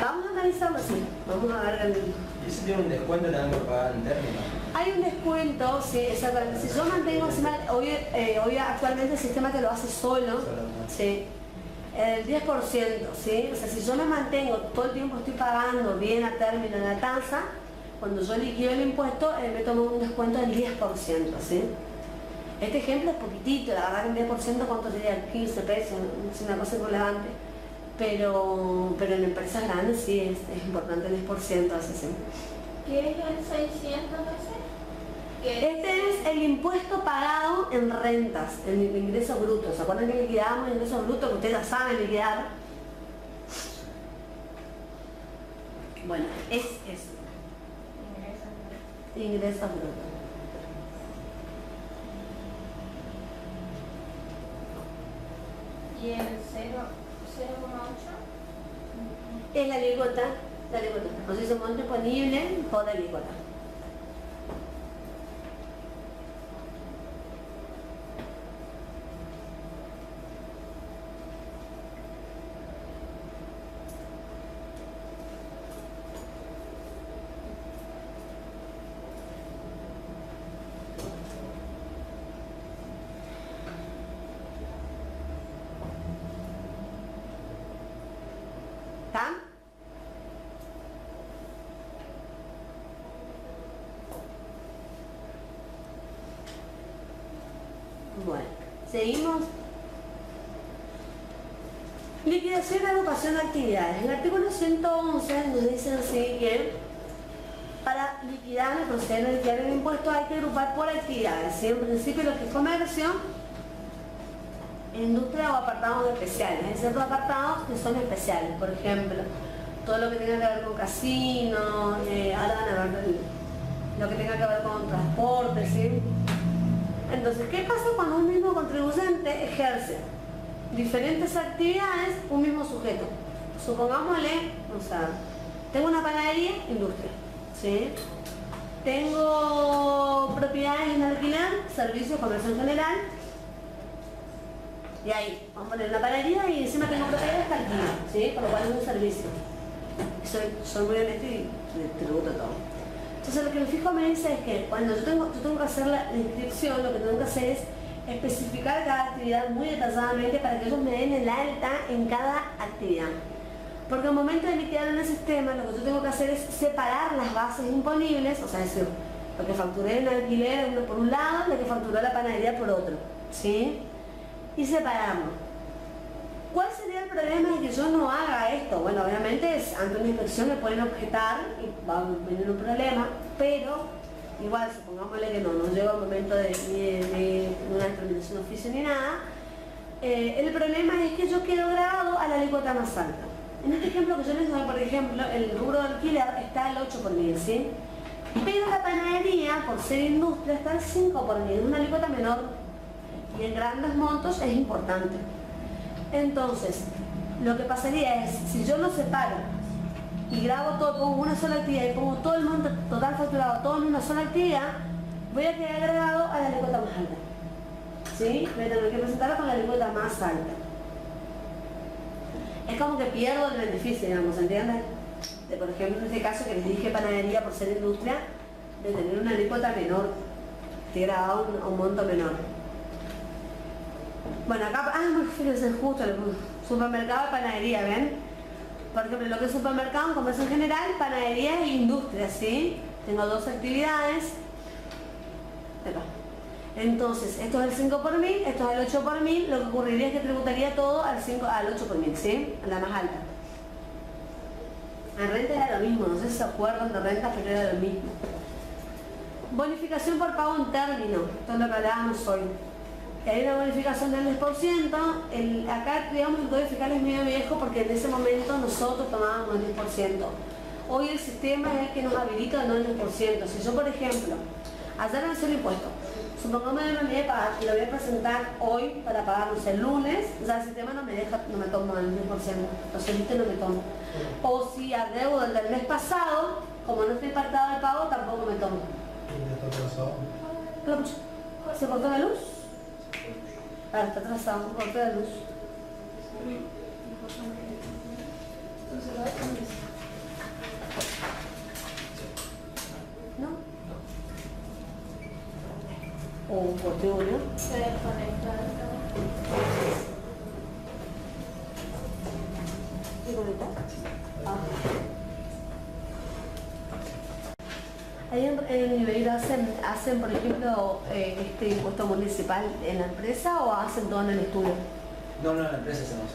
Vamos a analizarlo así. Vamos a ver el... ¿Y si tiene un descuento también por pagar en términos? Hay un descuento, sí, exactamente. Si yo mantengo encima, hoy actualmente el sistema te lo hace solo, sí. El 10%, ¿sí? O sea, si yo me mantengo, todo el tiempo estoy pagando bien a término la tasa, cuando yo liquido el impuesto, me tomo un descuento del 10%, ¿sí? Este ejemplo es poquitito, la verdad que un 10% ¿cuánto sería? 15 pesos, es una cosa irrelevante. Pero en empresas grandes sí es importante el 10%, así sí. ¿Qué es el 600 veces? Este es el impuesto pagado en rentas, en ingresos brutos. ¿Se acuerdan que liquidábamos ingresos brutos? Que ustedes ya saben liquidar. Bueno, es eso. Ingresos brutos. ¿Y el 0,8? Es la alícuota. O sea, somos disponible por la alícuota. ¿Está? Bueno, seguimos. Liquidación y agrupación de actividades. El artículo 111 nos dice así que para liquidar, proceder a liquidar el impuesto hay que agrupar por actividades, ¿sí? En principio lo que es comercio, industria o apartados especiales. Hay ciertos apartados que son especiales, por ejemplo, todo lo que tenga que ver con casino, ahora van a ver lo que tenga que ver con transporte, ¿sí? Entonces, ¿qué pasa cuando un mismo contribuyente ejerce diferentes actividades, un mismo sujeto? Supongámosle, o sea, tengo una panadería, industria, ¿sí? Tengo propiedades en alquiler, servicios, comercio en general, y ahí, vamos a poner una panadería y encima tengo propiedades que alquiler, ¿sí? Con lo cual es un servicio. Soy muy honesta y tributo todo. Entonces lo que el fisco me dice es que cuando yo tengo que hacer la inscripción, lo que tengo que hacer es especificar cada actividad muy detalladamente para que ellos me den el alta en cada actividad. Porque al momento de liquidar en el sistema, lo que yo tengo que hacer es separar las bases imponibles, o sea, es decir, lo que facturé en alquiler por un lado, lo que facturó la panadería por otro, ¿sí? Y separarlo. ¿Cuál sería el problema de que yo no haga esto? Bueno, obviamente ante una inspección me pueden objetar y va a venir un problema, pero igual, supongámosle que no llega el momento de una determinación de oficio ni nada, el problema es que yo quedo grabado a la alícuota más alta. En este ejemplo que yo les doy, por ejemplo, el rubro de alquiler está al 8 por mil, ¿sí? Pero la panadería, por ser industria, está al 5 por mil, una alícuota menor, y en grandes montos es importante. Entonces, lo que pasaría es, si yo lo separo y grabo todo, pongo una sola actividad y pongo todo el monto total facturado, todo en una sola actividad, voy a quedar grabado a la alícuota más alta. ¿Sí? Voy a tener que presentarla con la alícuota más alta. Es como que pierdo el beneficio, digamos, ¿entiendes? Por ejemplo, en este caso que les dije panadería por ser industria, de tener una alícuota menor, que grabado a un monto menor. Bueno, acá, fíjense justo, el supermercado y panadería, ¿ven? Por ejemplo, lo que es supermercado, comercio en general, panadería e industria, ¿sí? Tengo dos actividades. Acá. Entonces, esto es el 5 por mil, esto es el 8 por mil, lo que ocurriría es que tributaría todo al 8 por mil, ¿sí? A la más alta. En renta era lo mismo, no sé si se acuerdan de renta, pero era lo mismo. Bonificación por pago en término, esto es lo que hablábamos hoy. Hay una bonificación del 10%, acá digamos el código fiscal es medio viejo porque en ese momento nosotros tomábamos el 10%. Hoy el sistema es el que nos habilita no el 10%. Si yo, por ejemplo, ayer me hice el impuesto, supongamos que me olvidé de pagar y lo voy a presentar hoy para pagarnos el lunes, ya el sistema no me toma el 10%, los servicios no me tomo. O si adeudo el del mes pasado, como no estoy apartado de pago, tampoco me tomo. ¿Se cortó la luz? Ahora está atrasado, corte de luz. ¿No? O un corte, ¿no? Se desconecta. Ahí en Ibeiro hacen, por ejemplo, este impuesto municipal en la empresa o hacen todo en el estudio. No, en la empresa hacemos.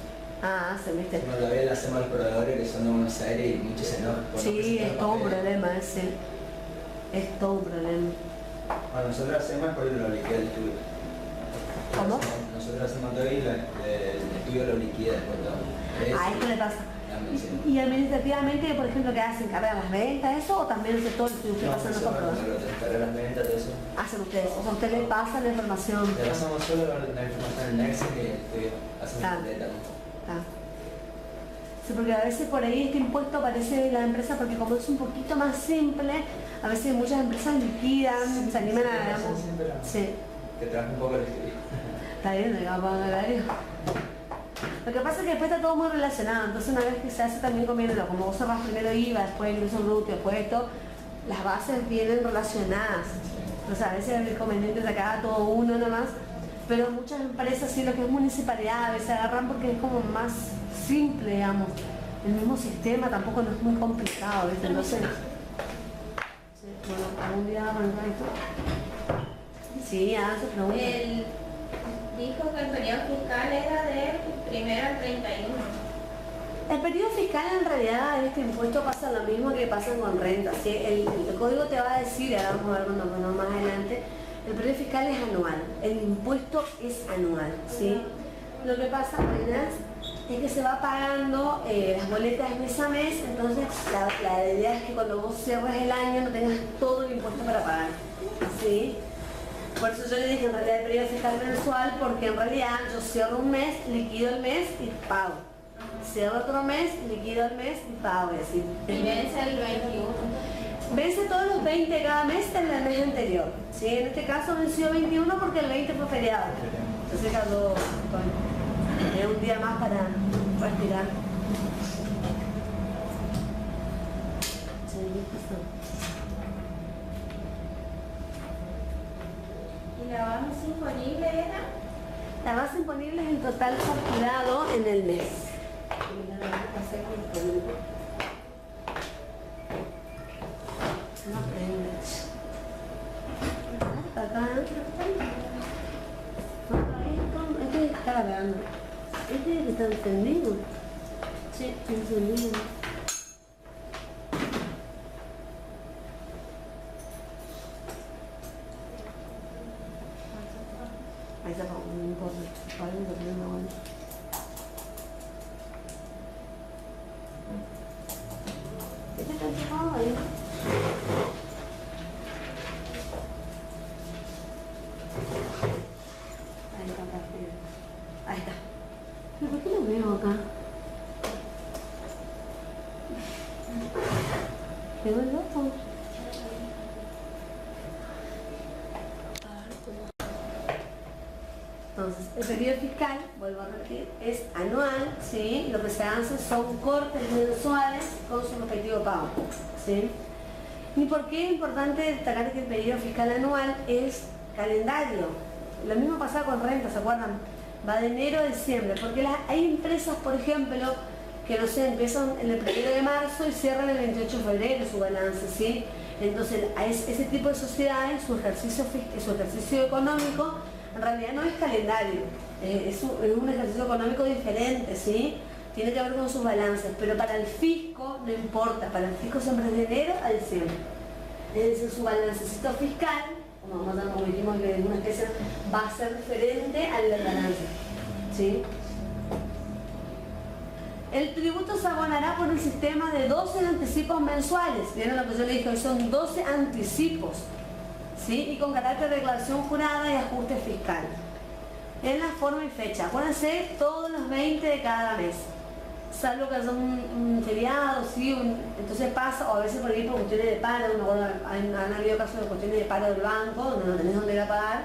Ah, hacen, ¿viste? Bueno, todavía le hacemos a los proveedores que son de Buenos Aires y muchos se enojan. Sí, es todo un problema ese. Es todo un problema. Bueno, nosotros hacemos por lo liquida el estudio. ¿Cómo? Nosotros hacemos todo y el estudio lo liquida después todo. A esto le pasa. ¿Y administrativamente, por ejemplo, qué hacen? ¿Cargan las ventas, eso? ¿O también hace todo el estudio que pasa en los compradores? Cargan las ventas, todo eso. Hacen ustedes. O sea, ustedes le pasan la información. Le pasamos solo la información en Excel y el estudio hacemos completa. Sí, porque a veces por ahí este impuesto aparece de la empresa porque como es un poquito más simple, a veces muchas empresas liquidan, se animan a... digamos, sí. Que trabaja un poco el estudio. Está bien, digamos, horario. Lo que pasa es que después está todo muy relacionado, entonces una vez que se hace también conviene, como vos cerrás primero IVA, después ingreso bruto, después esto, las bases vienen relacionadas. Entonces a veces es conveniente sacar todo uno nomás, pero muchas empresas, sí, lo que es municipalidad, a veces agarran porque es como más simple, digamos. El mismo sistema tampoco no es muy complicado, ¿viste? Entonces, sí, bueno, algún día arrancar esto. Sí, hace preguntas. Dijo que el periodo fiscal era del 1 al 31. El periodo fiscal en realidad en este impuesto pasa lo mismo que pasa con renta. ¿Sí? El código te va a decir, ahora vamos a ver cuando ponemos más adelante, el periodo fiscal es anual, el impuesto es anual. ¿Sí? Lo que pasa apenas es que se va pagando las boletas mes a mes, entonces la idea es que cuando vos cierres el año no tengas todo el impuesto para pagar. ¿Sí? Por eso yo le dije en realidad el periodo fiscal mensual, porque en realidad yo cierro un mes, liquido el mes y pago. Cierro otro mes, liquido el mes y pago, y así. Y vence el 21. Vence todos los 20 de cada mes del mes anterior. ¿Sí? En este caso venció 21 porque el 20 fue feriado. Entonces quedó un día más para respirar. Sí, ¿Y la base imponible era? la base imponible es el total facturado en el mes. No aprendes. Acá. Este está grabando. Este está encendido. Sí, está encendido. Ahí está, no importa. Para lo que no me este está enchufado ahí. Ahí está, ahí está. ¿Pero por qué lo veo acá? ¿Quedó el loco? Entonces, el periodo fiscal, vuelvo a repetir, es anual, ¿sí? Lo que se hace son cortes mensuales con su respectivo pago, ¿sí? ¿Y por qué es importante destacar que el periodo fiscal anual es calendario? Lo mismo pasa con renta, ¿se acuerdan? Va de enero a diciembre, porque hay empresas, por ejemplo, que no sé, empiezan en el 1 de marzo y cierran el 28 de febrero su balance, ¿sí? Entonces, a ese tipo de sociedades, su ejercicio económico, en realidad no es calendario, es un ejercicio económico diferente, ¿sí? Tiene que ver con sus balances, pero para el fisco no importa, para el fisco siempre es de enero a diciembre. Es decir, su balancecito fiscal, como dijimos que en una especie, va a ser diferente al del balance, ¿sí? El tributo se abonará por el sistema de 12 anticipos mensuales. ¿Vieron lo que yo le dije? Hoy son 12 anticipos. ¿Sí? Y con carácter de declaración jurada y ajuste fiscal. En la forma y fecha. Acuérdense, todos los 20 de cada mes. Salvo que haya un feriado, ¿sí? Entonces pasa, o a veces por ahí por cuestiones de paro, han habido casos de cuestiones de paro del banco, donde no tenés dónde ir a pagar.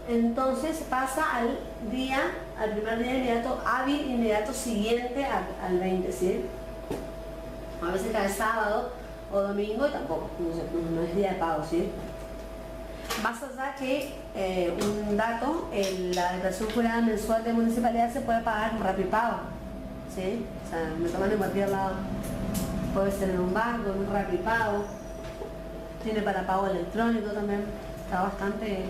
Entonces pasa al primer día inmediato, hábil inmediato siguiente al 20, ¿sí? A veces cae sábado o domingo y tampoco, no es día de pago, ¿sí? Más allá que un dato, la declaración jurada mensual de municipalidad se puede pagar con Rapipago, ¿sí? O sea, me toman en cualquier lado. Puede ser en un banco, en un Rapipago. Tiene para pago electrónico también. Está bastante...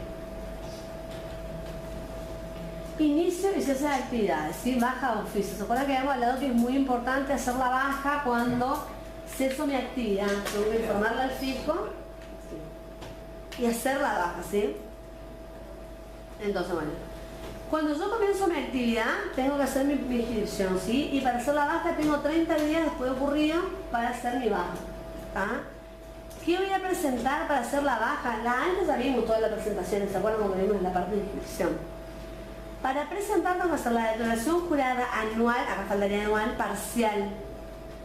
Inicio y cese de actividades, ¿sí? Baja de oficio. ¿Se acuerdan que habíamos hablado que es muy importante hacer la baja cuando ceso mi actividad? Tengo que informarle al fisco y hacer la baja, ¿sí? Entonces, bueno, cuando yo comienzo mi actividad, tengo que hacer mi inscripción, ¿sí? Y para hacer la baja tengo 30 días después de ocurrido para hacer mi baja, ¿tá? ¿Qué voy a presentar para hacer la baja? Antes ya vimos todas las presentaciones, ¿se acuerdan cuando vimos en la parte de inscripción? Para presentar vamos a hacer la declaración jurada anual, acá faltaría anual, parcial,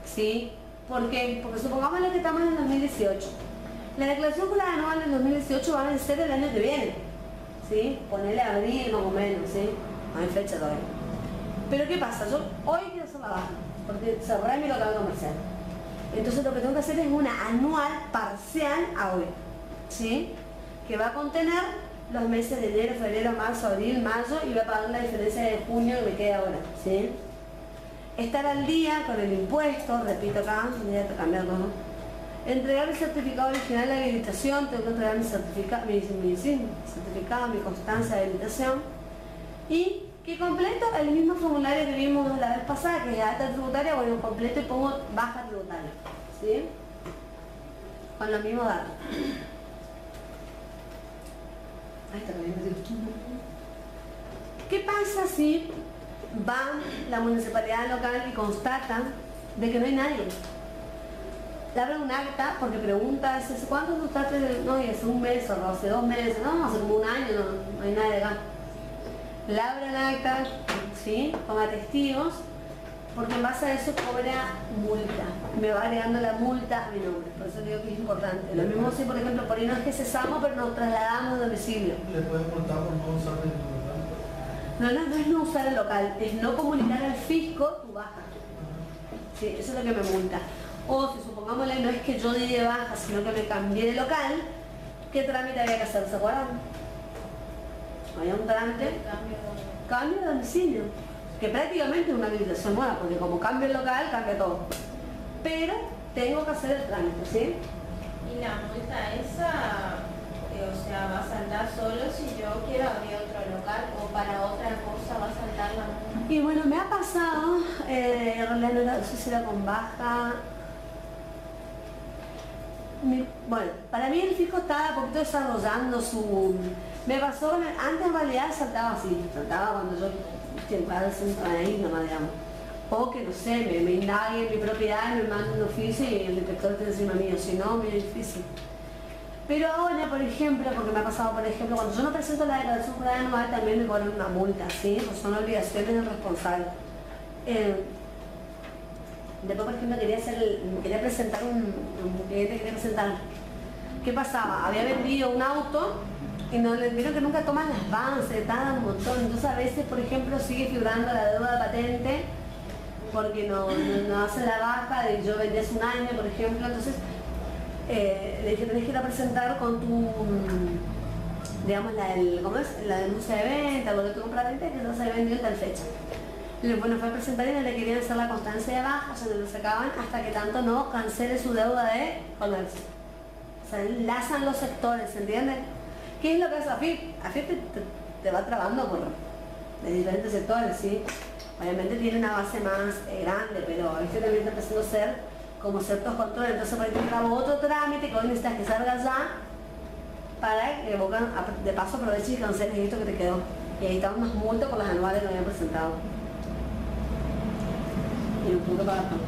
¿sí? ¿Por qué? Porque supongamos que estamos en el 2018. La declaración jurada anual en 2018 va a vencer el año que viene, ¿sí? Ponele abril más o menos, ¿sí? No hay fecha todavía. Pero ¿qué pasa? Yo hoy quiero hacer la baja, porque cerré mi local comercial. Entonces lo que tengo que hacer es una anual parcial a hoy, ¿sí? Que va a contener los meses de enero, febrero, marzo, abril, mayo y va a pagar la diferencia de junio que me queda ahora, ¿sí? Estar al día con el impuesto, repito acá, voy a cambiar todo. Entregar el certificado original de habilitación, tengo que entregar mi certificado, mi constancia de habilitación y que completo el mismo formulario que vimos la vez pasada, que es alta tributaria, bueno, completo y pongo baja tributaria, ¿sí? Con los mismos datos. Ahí está, ¿qué pasa si va la municipalidad local y constata de que no hay nadie? Le abren un acta porque pregunta, ¿cuánto tú estás? No, y hace un mes o hace 2 meses, no, hace como un año, no hay nadie acá. Le abren acta, ¿sí? Ponga testigos, porque en base a eso cobra multa. Me va agregando la multa a mi nombre, por eso digo que es importante. Lo mismo si, por ejemplo, por ahí no es que cesamos, pero nos trasladamos de domicilio. ¿Le pueden multar por no usar el local? No es no usar el local, es no comunicar al fisco tu baja. Sí, eso es lo que me multa. O si supongámosle, no es que yo di de baja, sino que me cambié de local, ¿qué trámite había que hacer? ¿Se acuerdan? Había un trámite. Cambio de domicilio. Que prácticamente es una habilitación nueva, porque como cambio el local, cambia todo. Pero tengo que hacer el trámite, ¿sí? Y la multa esa, o sea, va a saltar solo si yo quiero abrir otro local o para otra cosa va a saltar la multa. Y bueno, me ha pasado, en realidad no sé si era con baja. Bueno, para mí el fisco estaba un poquito desarrollando su... Me pasó, antes en realidad saltaba así, saltaba cuando yo ahí nomás, digamos. O que no sé, me indague en mi propiedad, me manda un oficio y el detector está encima mío, si no, muy difícil. Pero ahora, por ejemplo, porque me ha pasado, por ejemplo, cuando yo no presento la declaración jurada anual también me cobran una multa, ¿sí? Pues son obligaciones del responsable. Después, por ejemplo, quería presentar un cliente, ¿qué pasaba? Había vendido un auto y no les vieron que nunca toman las bases, se tardan un montón. Entonces a veces, por ejemplo, sigue figurando la deuda de patente porque no hace la baja de yo vendí hace un año, por ejemplo. Entonces le dije, tenés que ir a presentar con tu, digamos, ¿cómo es? La denuncia de venta, porque tú compraste que no se había vendido en tal fecha. Bueno, fue a presentar y no le querían hacer la constancia de baja, o sea, lo sacaban hasta que tanto no cancele su deuda de comercio. O sea, enlazan los sectores, ¿entiendes? ¿Qué es lo que hace AFIP? AFIP te va trabando por de diferentes sectores, ¿sí? Obviamente tiene una base más grande, pero este también está empezando a ser como ciertos controles. Entonces, por ejemplo, otro trámite que hoy necesitas que salga ya para que de paso aproveches y canceles esto que te quedó. Y ahí están unas multas por las anuales que habían presentado. Y un punto para todo.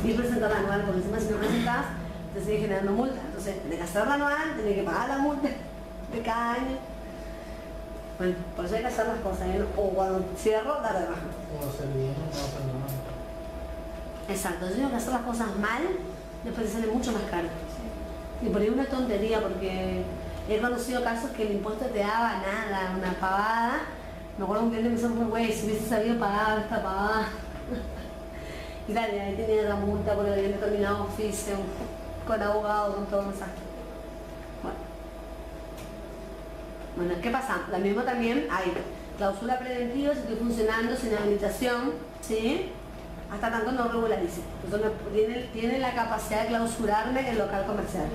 Y presentar la anual, porque encima si no presentas, te sigue generando multas. Entonces, tenés que hacer la anual, tenés que pagar la multa de cada año. Bueno, por eso hay que hacer las cosas, ¿eh? O cuando cierro, dar de baja. O hacer bien, o no hacer nada. Exacto, yo tengo que hacer las cosas mal, después te sale mucho más caro. Y por ahí una tontería, porque he conocido casos que el impuesto te daba nada, una pavada. Me acuerdo un cliente me dijo, güey, si hubiese sabido pagar esta pavada. Y dale, ahí tenía la multa porque había determinado oficio, con abogado, con todo un desastre. Bueno, ¿qué pasa? Lo mismo también hay clausura preventiva si estoy funcionando sin habilitación. ¿sí? Hasta tanto no regularice. Entonces tiene la capacidad de clausurarme el local comercial.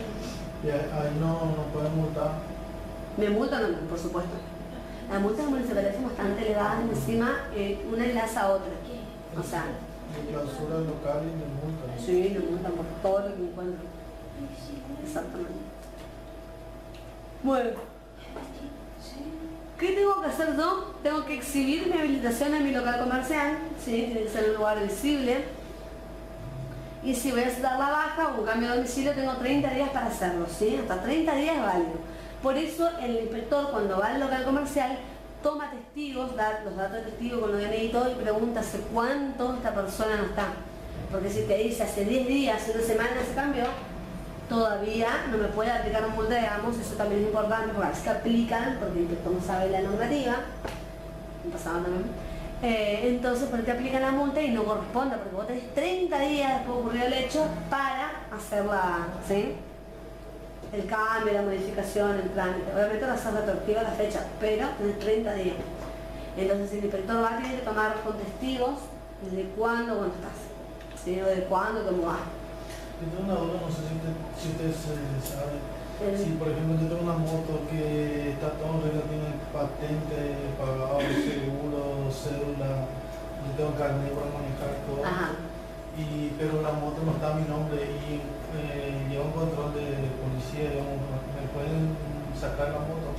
Y ahí no pueden multar. Me multan o no, por supuesto. Las multas municipales son bastante elevadas, encima una enlaza a otra. O sea, Me clausura el local y me multan. sí, me multan por todo lo que encuentro. Exactamente. Bueno, ¿qué tengo que hacer yo? Tengo que exhibir mi habilitación en mi local comercial, ¿sí? Tiene que ser un lugar visible. Y si voy a dar la baja o un cambio de domicilio, tengo 30 días para hacerlo, ¿sí? Hasta 30 días es válido. Por eso el inspector, cuando va al local comercial, toma testigos, da los datos de testigo con los DNI y todo, y pregunta hace cuánto esta persona no está. Porque si te dice hace 10 días, hace una semana se cambió, todavía no me puede aplicar una multa, digamos. Eso también es importante, porque así que aplican, porque el inspector no sabe la normativa, pasaba también. Entonces, pero te aplican la multa y no corresponde, porque vos tenés 30 días después de ocurrido el hecho para hacerla, ¿sí? El cambio, la modificación, el trámite. Obviamente va a ser retroactiva la fecha, pero tenés 30 días. Entonces, el inspector va a tener que tomar con testigos desde cuándo estás, ¿sí? O de cuándo, cómo vas. Yo tengo una duda, no sé si ustedes saben. Si por ejemplo yo tengo una moto que está todo en regla, tiene patente, pagado, seguro, cédula, yo tengo carnet para manejar todo, pero la moto no está a mi nombre y lleva un control de policía, digamos, ¿me pueden sacar la moto?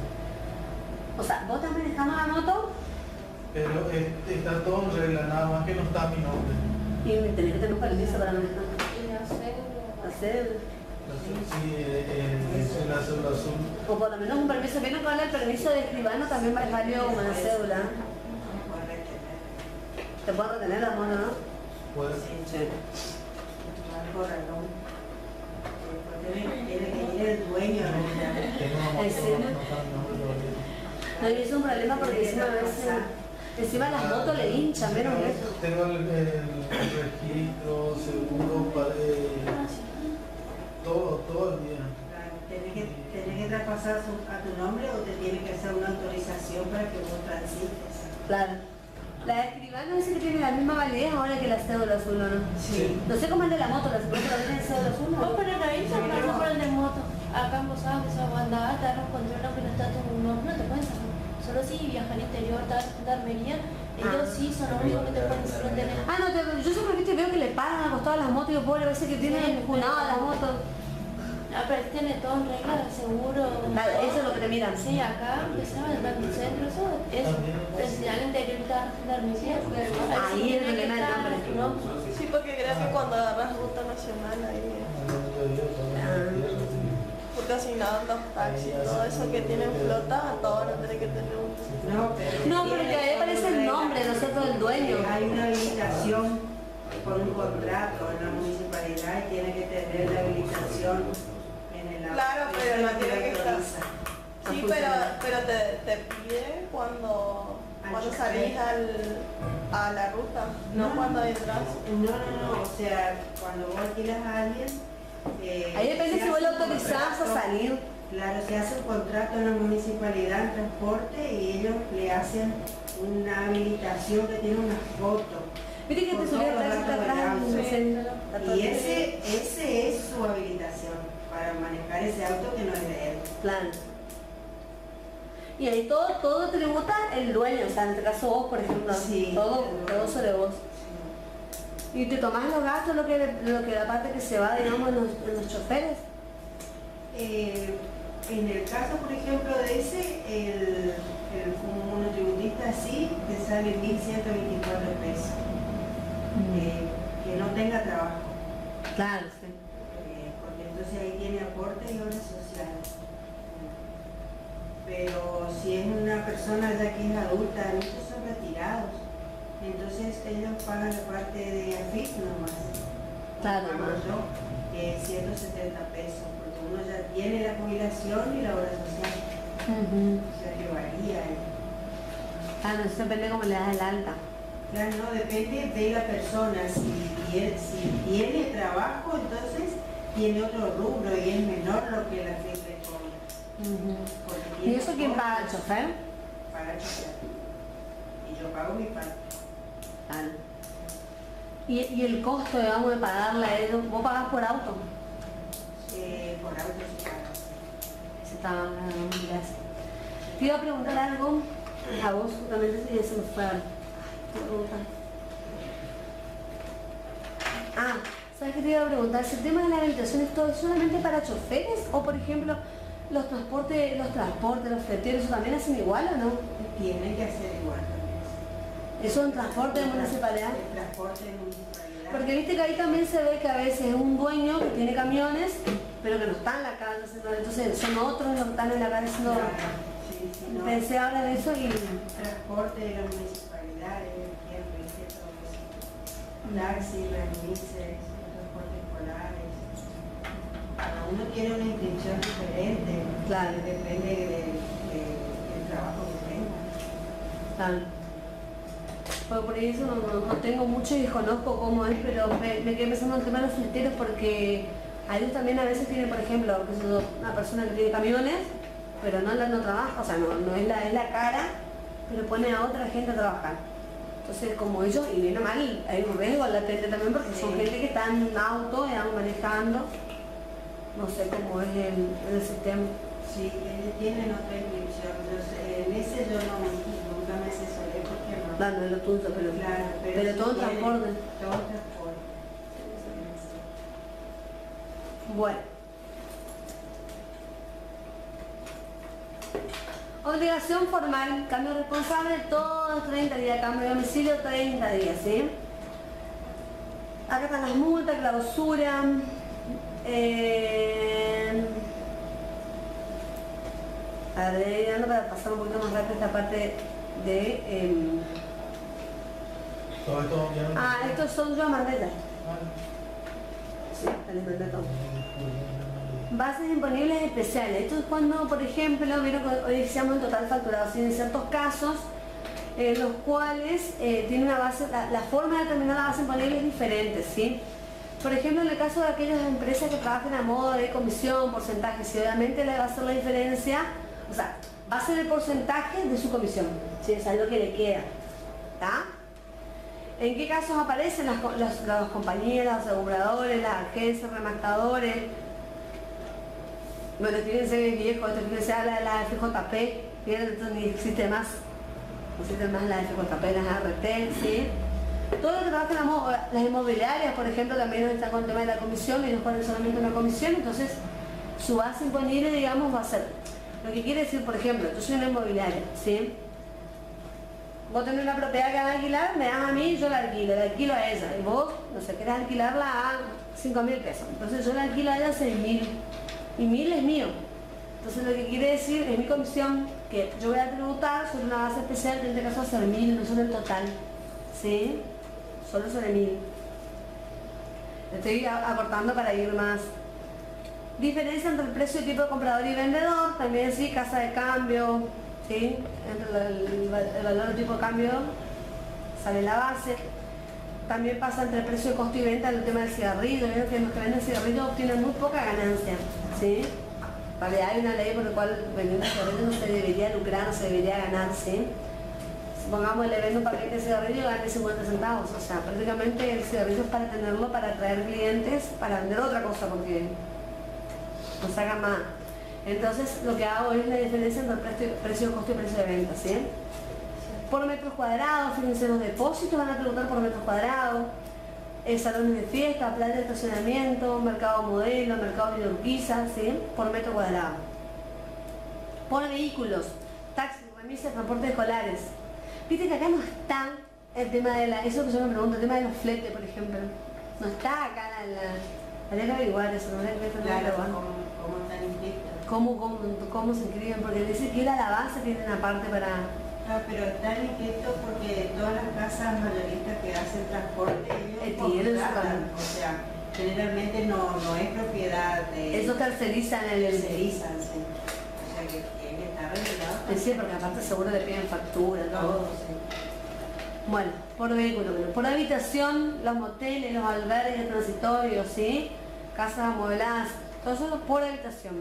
O sea, vos estás manejando la moto, pero está todo en regla, nada más que no está a mi nombre. y tenés que tener un permiso para manejar. Y la cédula. La cédula. Sí, es la cédula azul. O por lo menos un permiso, viene con el permiso de escribano, también es válido como la cédula. ¿Te puedo retener la moto, no? Puede. Sí. Tiene que ir el dueño. Tengo una moto, no está a mi nombre todavía. No, y es un problema porque encima las motos le hinchan, ¿vieron eso? Tengo el registro, seguro, todo el día. Tenés que traspasar a tu nombre o te tiene que hacer una autorización para que vos transites. Claro. La de escribano dice que tiene la misma validez ahora que la cédula azul, ¿o no? Sí. No sé cómo es de la moto, la supongo que tiene cédula azul, ¿no? Vos para revisar, no por el de moto. Acá en Posadas, que se va a andar, te dan un control que no está tu nombre, no te pueden sacar. Solo si viajan al interior, tal, gendarmería, ellos sí son los únicos que te pueden retener. Ah, no, yo siempre veo que le pagan al costado a las motos y pobre, a veces que tienen junadas las motos. Ah, pero tiene todo en regla, seguro. Claro, eso es lo que te miran. Sí, acá, que se llama el centro, eso es. Pero si al interior está gendarmería, Ahí es donde me da el nombre. Sí, porque creo que cuando agarras ruta nacional ahí porque si no los taxis, todo eso que tienen flota, todo no tiene que tener un... No, porque ahí aparece el nombre, no es cierto, del dueño. Hay una habilitación por un contrato en la municipalidad y tiene que tener la habilitación en el Claro, pero no tiene que estar. autoriza. Sí, pero te pide cuando salís a la ruta, no cuando entras. No, o sea, cuando vos alquilas a alguien... Ahí depende si vos lo autorizás a salir. Claro, se hace un contrato en la municipalidad en transporte y ellos le hacen una habilitación que tiene una foto. Viste que te subí atrás Y ese es su habilitación para manejar ese auto que no es de él. Claro. Y ahí todo tributa el dueño, o sea, en este caso vos, por ejemplo. Sí. Todo sobre vos. ¿Y te tomás los gastos, lo que la parte que se va, digamos, en los choferes? En el caso, por ejemplo, de ese, el monotributista así te sale 1.124 pesos. Que no tenga trabajo. Claro, sí. Porque entonces ahí tiene aportes y obras sociales. Pero si es una persona ya que es adulta, muchos son retirados. Entonces ellos pagan la parte de AFIP nomás. Claro, Pago yo, que es 170 pesos, porque uno ya tiene la jubilación y la obra social. O sea que varía. Claro, eso depende cómo le das el alta. Claro, no, depende de la persona. Si tiene trabajo, entonces tiene otro rubro y es menor lo que la AFIP le cobra. ¿Y eso quién paga, el chofer? Paga el chofer. Y yo pago mi parte. Claro. ¿Y el costo, digamos, de pagarle a ellos? ¿Vos pagás por auto? Por auto se paga. Se está ganando, gracias. Te iba a preguntar algo a vos, justamente, y se me fue a preguntar. ¿Sabes qué te iba a preguntar? Si el tema de la habilitación ¿esto es solamente para choferes? O, por ejemplo, los transportes, los fleteros, ¿eso también hacen igual o no? Tienen que hacer igual también. ¿Eso en transporte de municipalidad? El transporte de municipalidad. Porque viste que ahí también se ve que a veces es un dueño que tiene camiones, pero que no está en la calle, entonces son otros los que están en la calle haciendo... Sí, no. Pensé ahora en eso y... Transporte de la municipalidad, todo eso. Taxi, remises, transportes escolares. Cada uno tiene una inscripción diferente. Claro. Depende del trabajo que tenga. Claro. Pues por eso no tengo mucho y desconozco cómo es, pero me quedé pensando en el tema de los fleteros porque ellos también a veces tienen, por ejemplo, una persona que tiene camiones, pero no trabaja, o sea, no es la cara, pero pone a otra gente a trabajar. Entonces, como ellos, y bien o mal, hay un riesgo latente también porque son gente que está en un auto, manejando, no sé cómo es el sistema. Sí, ellos tienen otra inscripción. En ese yo nunca me asesoré porque no. No es lo tuyo, pero, claro, pero todo en transporte. Todo en transporte. Bueno. Obligación formal, cambio responsable, todos 30 días, cambio de domicilio 30 días, ¿sí? Acá están las multas, clausura. A ver, ando para pasar un poquito más rápido esta parte de... Todo esto ya estos son yo mandé ya. Sí, les mandé todo. Bases imponibles especiales. Esto es cuando, por ejemplo, vieron que hoy decíamos en total facturado, ¿sí? En ciertos casos en los cuales tiene una base, la forma de determinar la base imponible es diferente, ¿sí? Por ejemplo, en el caso de aquellas empresas que trabajan a modo de comisión, porcentaje, si obviamente le va a hacer la diferencia, o sea, va a ser el porcentaje de su comisión, ¿sí? O sea, lo que le queda, ¿está? ¿En qué casos aparecen las compañías, los aseguradores, las agencias, remarcadores? Bueno, fíjense que es viejo, esto fíjense habla de la FJP, fíjense, esto ni existe más, no existe más la FJP, las ART, ¿sí? Todo lo que trabaja las inmobiliarias, por ejemplo, también están con el tema de la comisión, ellos ponen solamente una comisión, entonces su base imponible, digamos, va a ser, lo que quiere decir, por ejemplo, yo soy una inmobiliaria, ¿sí? Vos tenés una propiedad que vas a alquilar, me das a mí, yo la alquilo a ella, y vos, no sé, querés alquilarla a 5.000 pesos, entonces yo la alquilo a ella a 6.000, y 1.000 es mío. Entonces lo que quiere decir es mi comisión que yo voy a tributar sobre una base especial, que en este caso va a ser 1.000, no sobre el total, ¿sí? Solo sobre 1.000. Estoy acortando para ir más. Diferencia entre el precio y tipo de comprador y vendedor, también sí, casa de cambio, ¿sí? Entre el valor y tipo de cambio sale la base. También pasa entre el precio de costo y venta el tema del cigarrillo. Veo que los que venden cigarrillos obtienen muy poca ganancia, ¿sí? Vale, hay una ley por la cual vendiendo cigarrillos no se debería lucrar, no se debería ganar, ¿sí? Supongamos le vendo un paquete de cigarrillo y gane 50 centavos. O sea, prácticamente el cigarrillo es para tenerlo, para atraer clientes, para vender otra cosa porque no se haga más. Entonces lo que hago es la diferencia entre el precio de costo y precio de venta, ¿sí? Por metros cuadrados, fíjense, los depósitos van a tributar por metros cuadrados, salones de fiesta, playa de estacionamiento, mercado modelo, mercado de Urquiza, ¿sí? Por metro cuadrado. Por vehículos, taxis, remisas, transportes escolares. Viste que acá no está el tema de eso que yo me pregunto, el tema de los fletes, por ejemplo. No está acá habría que averiguar eso, no habría que claro, ¿cómo están inscritos? ¿Cómo se inscriben? Porque dice que ir a la base tienen aparte para... Ah, pero están inscritos porque todas las casas mayoristas que hacen transporte, ellos contratan, o sea, generalmente no es propiedad de... Eso tercerizan tercerizan, sí. O sea, que tiene que estar regulado. Sí, porque aparte seguro le piden factura, todo. Sí. Bueno, por vehículo, por habitación, los moteles, los albergues transitorios, ¿sí? Casas amobladas, todo eso por habitación.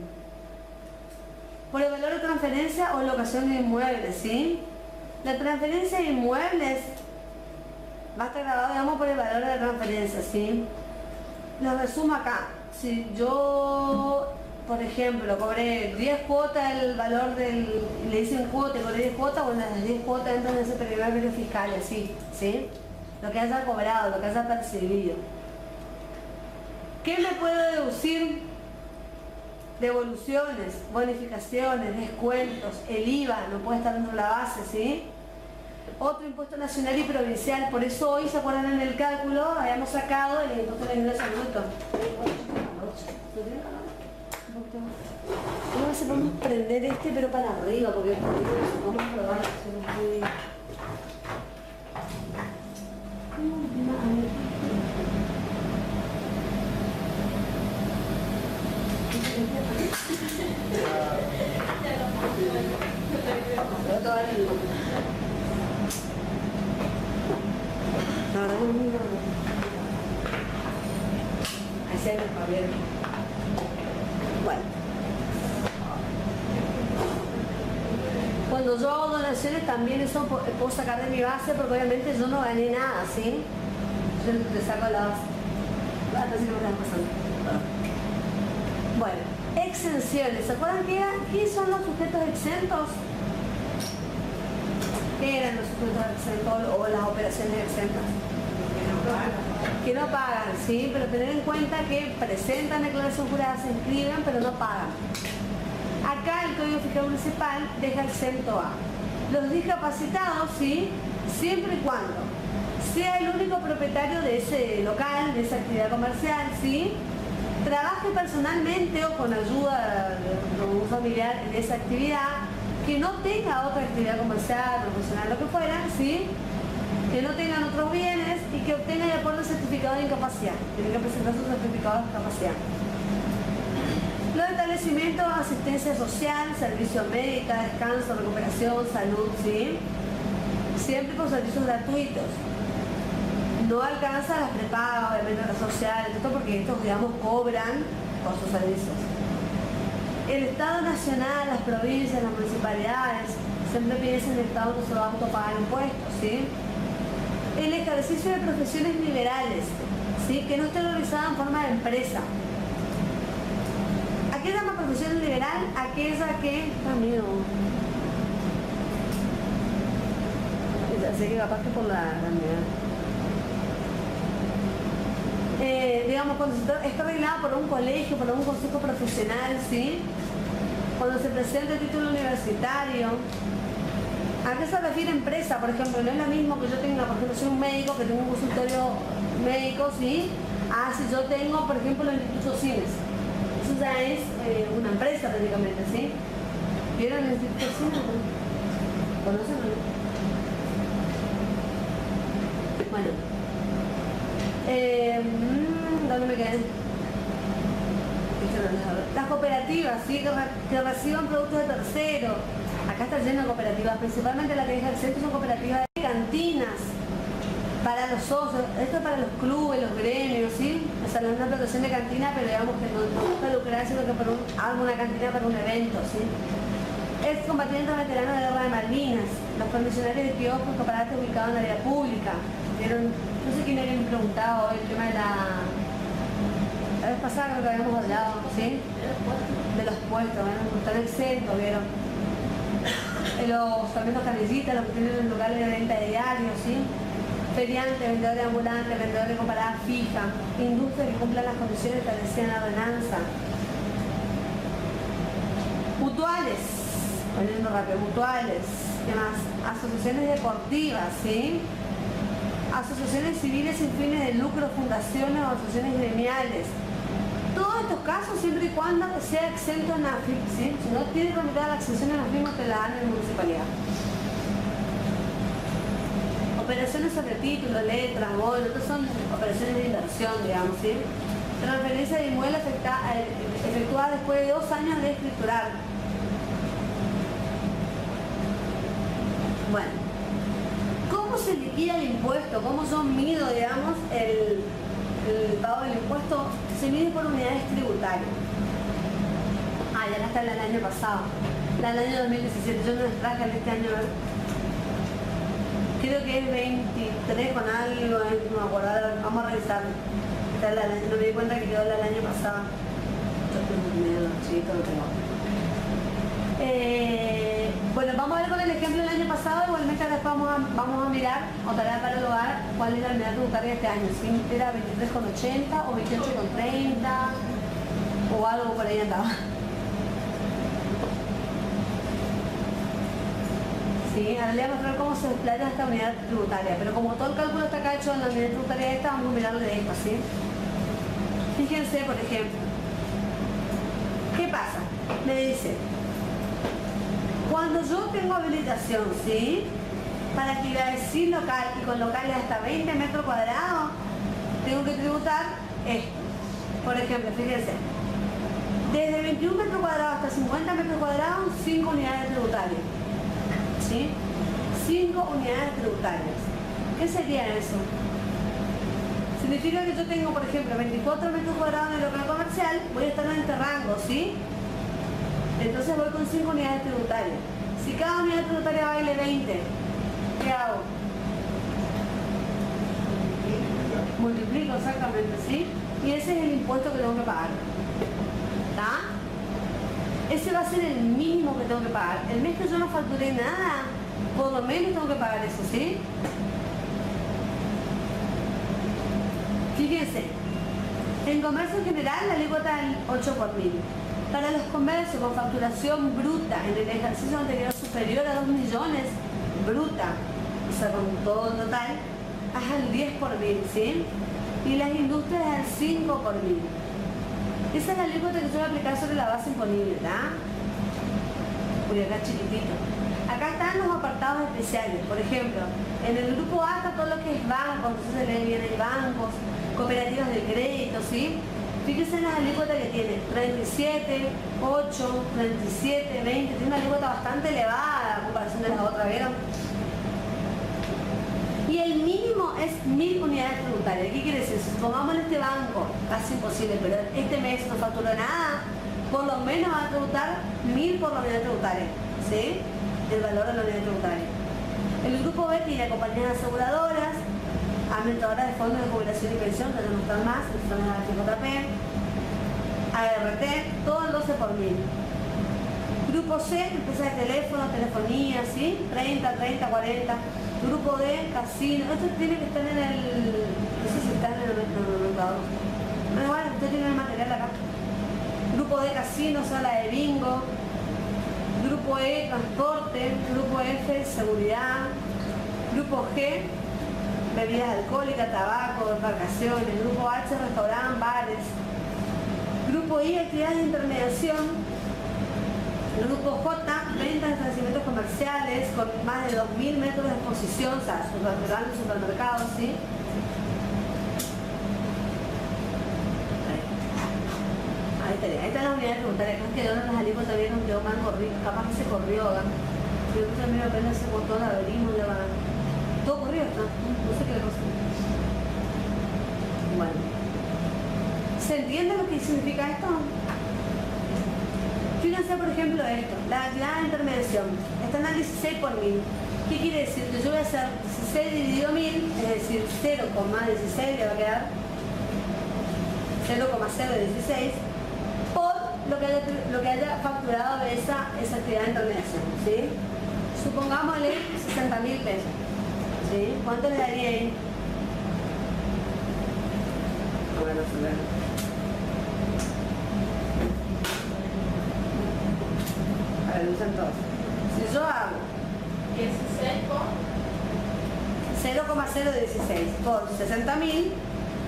Por el valor de transferencia o locación de inmuebles, ¿sí? La transferencia de inmuebles Va a estar grabado, digamos, por el valor de la transferencia, ¿sí? Lo resumo acá. Si yo, por ejemplo, cobré 10 cuotas el valor del... Le dicen cuota, cobré 10 cuotas, bueno, las 10 cuotas entran en ese primer fiscal, así, ¿sí? Lo que haya cobrado, lo que haya percibido. ¿Qué me puedo deducir? Devoluciones, bonificaciones, descuentos, el IVA, no puede estar dentro de la base, ¿sí? Otro impuesto nacional y provincial, por eso hoy, ¿se acuerdan en el cálculo? Habíamos sacado el impuesto del ingreso bruto. A ver si podemos prender este, pero para arriba, porque vamos a probar. La verdad que es muy grande. Así hay que Javier. Bueno. Cuando yo hago donaciones también eso puedo sacar de mi base porque obviamente yo no gané nada, ¿sí? Yo le saco la base. Hasta si no me están pasando. Bueno, exenciones. ¿Se acuerdan qué son los sujetos exentos? ¿Qué eran los sujetos exentos o las operaciones exentas? Que no pagan, ¿sí? Pero tener en cuenta que presentan declaración jurada, se inscriben, pero no pagan. Acá el Código Fiscal Municipal deja exento a los discapacitados, ¿sí? Siempre y cuando sea el único propietario de ese local, de esa actividad comercial, ¿sí? Trabaje personalmente o con ayuda de un familiar en esa actividad, que no tenga otra actividad comercial, profesional, lo que fuera, ¿sí? Que no tengan otros bienes y que obtengan de acuerdo el certificado de incapacidad. Tienen que presentar su certificado de discapacidad. Los establecimientos de asistencia social, servicio médica, descanso, recuperación, salud, ¿sí? Siempre con servicios gratuitos. No alcanza las prepagas, obviamente las sociales, esto porque estos, digamos, cobran por sus servicios. El Estado Nacional, las provincias, las municipalidades, siempre piensan en el Estado no se va a autopagar impuestos, ¿sí? El ejercicio de profesiones liberales, ¿sí? Que no esté realizada en forma de empresa. ¿A qué llama profesión liberal? Aquella que... Amigo. Así que capaz que por la digamos, cuando está arreglado por un colegio, por un consejo profesional, ¿sí? Cuando se presenta el título universitario. ¿A qué se refiere empresa? Por ejemplo, no es lo mismo que yo tenga, por ejemplo, soy un médico que tengo un consultorio médico, ¿sí? Si yo tengo, por ejemplo, el Instituto Cines. Eso ya es una empresa prácticamente, ¿sí? ¿Vieron el Instituto Cines? ¿Conocen? Bueno. ¿Dónde me quedé? Las cooperativas, ¿sí? que reciban productos de terceros. Acá está lleno de cooperativas, principalmente la que deja el centro son cooperativas de cantinas para los socios, esto es para los clubes, los gremios, ¿sí? O sea, no es una protección de cantina, pero digamos que no busca lucrar, sino que hago una cantina para un evento, ¿sí? Es combatiente veterano de la guerra de Malvinas, los condicionarios de kioscos escaparates ubicados en la vía pública. ¿Vieron? No sé quién había preguntado hoy el tema de la vez pasada, creo que habíamos hablado, ¿sí? De los puestos, ¿no? Están exentos, ¿vieron? También los canillitas, los que tienen los locales de venta de diarios, ¿sí? Feriantes, vendedores ambulantes, vendedores de comparada fija, industrias que cumplan las condiciones establecidas en la ordenanza. Mutuales, volviendo rápido, mutuales, ¿qué más? Asociaciones deportivas, ¿sí? Asociaciones civiles sin fines de lucro, fundaciones o asociaciones gremiales. Todos estos casos siempre y cuando sea exento en AFIP, ¿sí? Si no tiene tramitada la exención en AFIP, no te la dan en la municipalidad. Operaciones sobre título, letras, bonos, estas son operaciones de inversión, digamos, ¿sí? Transferencia de inmueble efectuada después de 2 años de escriturar. Bueno, ¿cómo se liquida el impuesto? ¿Cómo yo mido, digamos, el pago del impuesto? Se mide por unidades tributarias. Ya está el año pasado. La del año 2017. Yo no les traje este año. Creo que es 23 con algo, no me acuerdo, ahora vamos a revisar. No me di cuenta que quedó el año pasado. Yo tengo miedo, sí, todo lo tengo. Bueno, vamos a ver con el ejemplo del año pasado, igualmente después vamos a mirar, o tal vez para el hogar, cuál es la unidad tributaria de este año. Si era 23,80 o 28,30 o algo por ahí andaba. Sí, ahora le voy a mostrar cómo se desplaya esta unidad tributaria, pero como todo el cálculo está acá hecho en la unidad tributaria esta, vamos a mirarlo de esta, ¿sí? Fíjense, por ejemplo, ¿qué pasa? Me dice, cuando yo tengo habilitación, ¿sí? Para actividades sin local y con locales hasta 20 metros cuadrados, tengo que tributar esto. Por ejemplo, fíjense, desde 21 metros cuadrados hasta 50 metros cuadrados, 5 unidades tributarias. ¿Sí? 5 unidades tributarias. ¿Qué sería eso? Significa que yo tengo, por ejemplo, 24 metros cuadrados en el local comercial, voy a estar en este rango, ¿sí? Entonces voy con 5 unidades tributarias. Si cada unidad tributaria vale 20, ¿qué hago? Multiplico exactamente, ¿sí? Y ese es el impuesto que tengo que pagar. ¿Está? Ese va a ser el mínimo que tengo que pagar. El mes que yo no facturé nada, por lo menos tengo que pagar eso, ¿sí? Fíjense, en comercio en general la alícuota es 8 por mil. Para los comercios con facturación bruta en el ejercicio anterior superior a 2 millones, bruta, o sea, con todo en total, es al 10 por mil, ¿sí? Y las industrias es al 5 por mil. Esa es la alícuota que yo voy a aplicar sobre la base imponible, ¿verdad? Uy, acá chiquitito. Acá están los apartados especiales. Por ejemplo, en el grupo A está todo lo que es bancos, entonces se lee bien el bancos, cooperativas de crédito, ¿sí? Fíjense en las alícuotas que tiene, 37, 8, 37, 20, tiene una alícuota bastante elevada a comparación de las otras, ¿vieron? Y el mínimo es 1000 unidades tributarias. ¿Qué quiere decir? Si tomamos en este banco, casi imposible, pero este mes no facturó nada, por lo menos va a tributar 1000 por la unidad tributaria, ¿sí? El valor de la unidad tributaria. El grupo B tiene compañías aseguradoras, administradoras de fondos de jubilación y pensión, que no están más, están en la FJP, ART, todo el 12 por 1000. Grupo C, empresa de teléfono, telefonía, ¿sí? 30, 30, 40. Grupo D, casino. Esto tiene que estar en el... No sé si están en el mercado. Bueno, igual, usted tiene el material acá. Grupo D, casino, sala de bingo. Grupo E, transporte. Grupo F, seguridad. Grupo G, bebidas alcohólicas, tabaco, embarcaciones. Grupo H, restaurante, bares. Grupo I, actividades de intermediación. Grupo J, ventas de establecimientos comerciales con más de 2000 metros de exposición, o sea, grandes supermercados, ¿sí? Ahí está la unidad tributaria. Creo que yo no las alícuotas vieron que me han corrido, capaz que se corrió, ¿verdad? Yo también me apenas ese botón de abrimos, le van. Todo corrió, no sé qué le pasó. Bueno. ¿Se entiende lo que significa esto? Fíjense, por ejemplo, esto, la actividad de intermediación, está en el 16 por 1000. ¿Qué quiere decir? Que yo voy a hacer 16 dividido 1000, es decir, 0,16 le va a quedar 0,016 por lo que haya facturado de esa actividad de intermediación, ¿sí? Supongámosle 60.000 pesos, ¿sí? ¿Cuánto le daría ahí? Bueno, entonces, si yo hago 16 por 0,016 por 60.000,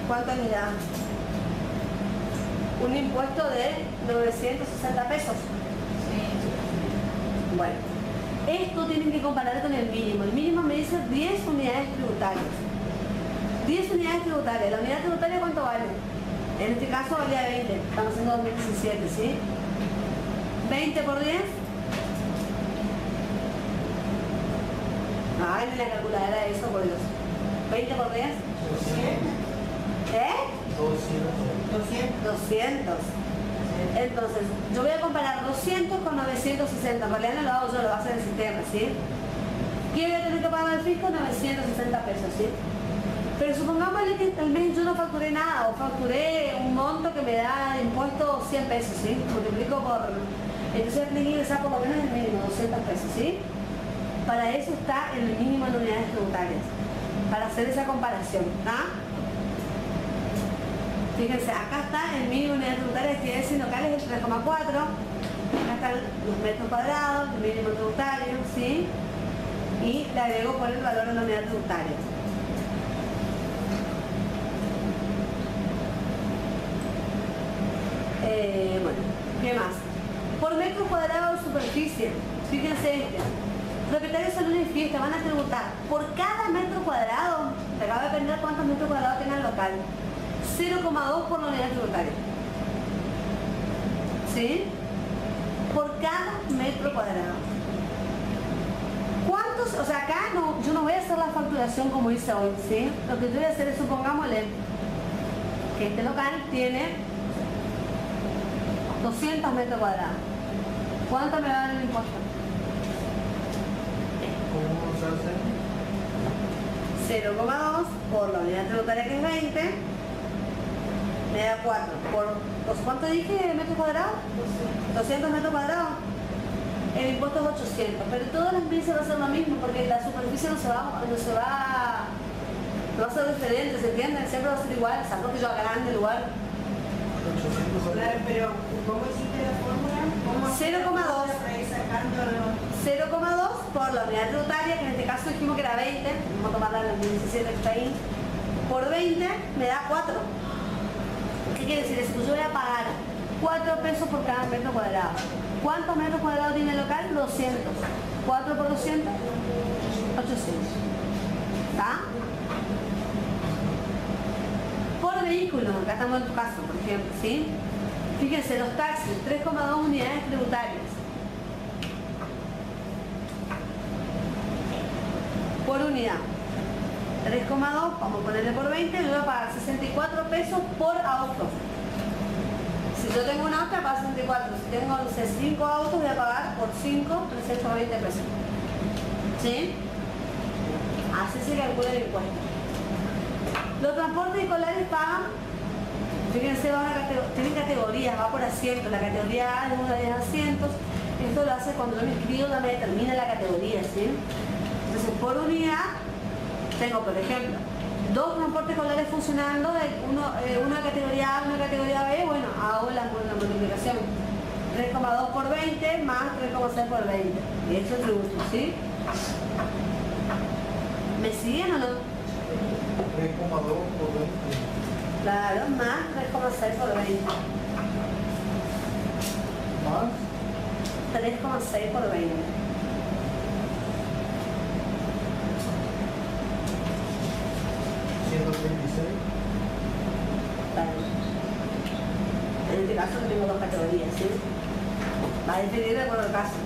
¿cuánto me da? Un impuesto de 960 pesos. Sí. Bueno, esto tienen que comparar con el mínimo. El mínimo me dice 10 unidades tributarias. 10 unidades tributarias. ¿La unidad tributaria cuánto vale? En este caso valía 20. Estamos haciendo 2017, ¿sí? 20 por 10. Ay, la calculadora de eso, por Dios. 20 por 10. 200. ¿Eh? 200. Entonces, yo voy a comparar 200 con 960. En realidad no lo hago yo, lo va a hacer el sistema, ¿sí? ¿Qué voy a tener que pagar al fisco? 960 pesos, ¿sí? Pero supongámosle que el mes yo no facturé nada, o facturé un monto que me da de impuesto 100 pesos, ¿sí? Multiplico por... Entonces tengo que ingresar por lo menos el mínimo, 200 pesos, ¿sí? Para eso está el mínimo en unidades tributarias, para hacer esa comparación, ¿está? Fíjense, acá está el mínimo en unidades tributarias, que es en locales el 3,4, acá están los metros cuadrados, el mínimo tributario, ¿sí? Y le agrego por el valor en la unidad tributaria. Bueno, ¿qué más? Por metro cuadrado de superficie, fíjense este. Propietarios de salón y fiesta van a tributar por cada metro cuadrado, te acaba de depender cuántos metros cuadrados tenga el local, 0,2 por la unidad tributaria. ¿Sí? Por cada metro cuadrado. ¿Cuántos? O sea, acá no, yo no voy a hacer la facturación como hice hoy, ¿sí? Lo que yo voy a hacer es, supongámosle, que este local tiene 200 metros cuadrados. ¿Cuánto me va a dar el impuesto? ¿Cómo se hace? 0,2 por la unidad tributaria, que es 20, me da 4. ¿Cuánto dije metros cuadrados? 200 metros cuadrados. El impuesto es 800, pero todas las millas va a ser lo mismo, porque la superficie no va a ser diferente, ¿se entiende? Siempre va a ser igual, salvo que yo agrande el lugar. 800 Claro, pero ¿cómo hiciste la fórmula? 0,2 por la unidad tributaria, que en este caso dijimos que era 20, vamos a tomarla en el 17 que está ahí, por 20 me da 4. ¿Qué quiere decir? Eso yo voy a pagar 4 pesos por cada metro cuadrado. ¿Cuántos metros cuadrados tiene el local? 200. 4 por 200, 800. ¿Está? Por vehículo, acá estamos en tu caso, por ejemplo, ¿sí? Fíjense, los taxis, 3,2 unidades tributarias. Por unidad. 3,2, vamos a ponerle por 20, me voy a pagar 64 pesos por auto. Si yo tengo un auto, voy a pagar 64. Si tengo 5 autos, voy a pagar por 5, 320 pesos. ¿Sí? Así se calcula el impuesto. Los transportes escolares pagan, fíjense, tienen categorías, va por asientos. La categoría A es 1 de 10 asientos. Esto lo hace cuando yo me inscribo, ya me determina la categoría, ¿sí? Entonces, por unidad, tengo, por ejemplo, 2 transportes escolares funcionando, una categoría A, una categoría B, bueno, hago la multiplicación. 3,2 por 20 más 3,6 por 20. Y eso es tributo, ¿sí? ¿Me siguen o no? 3,2 por 20. Claro, más 3,6 por 20. Más 3,6 por 20. 136. Claro. En este caso tengo 2 categorías, ¿sí? Va a definir de acuerdo al caso.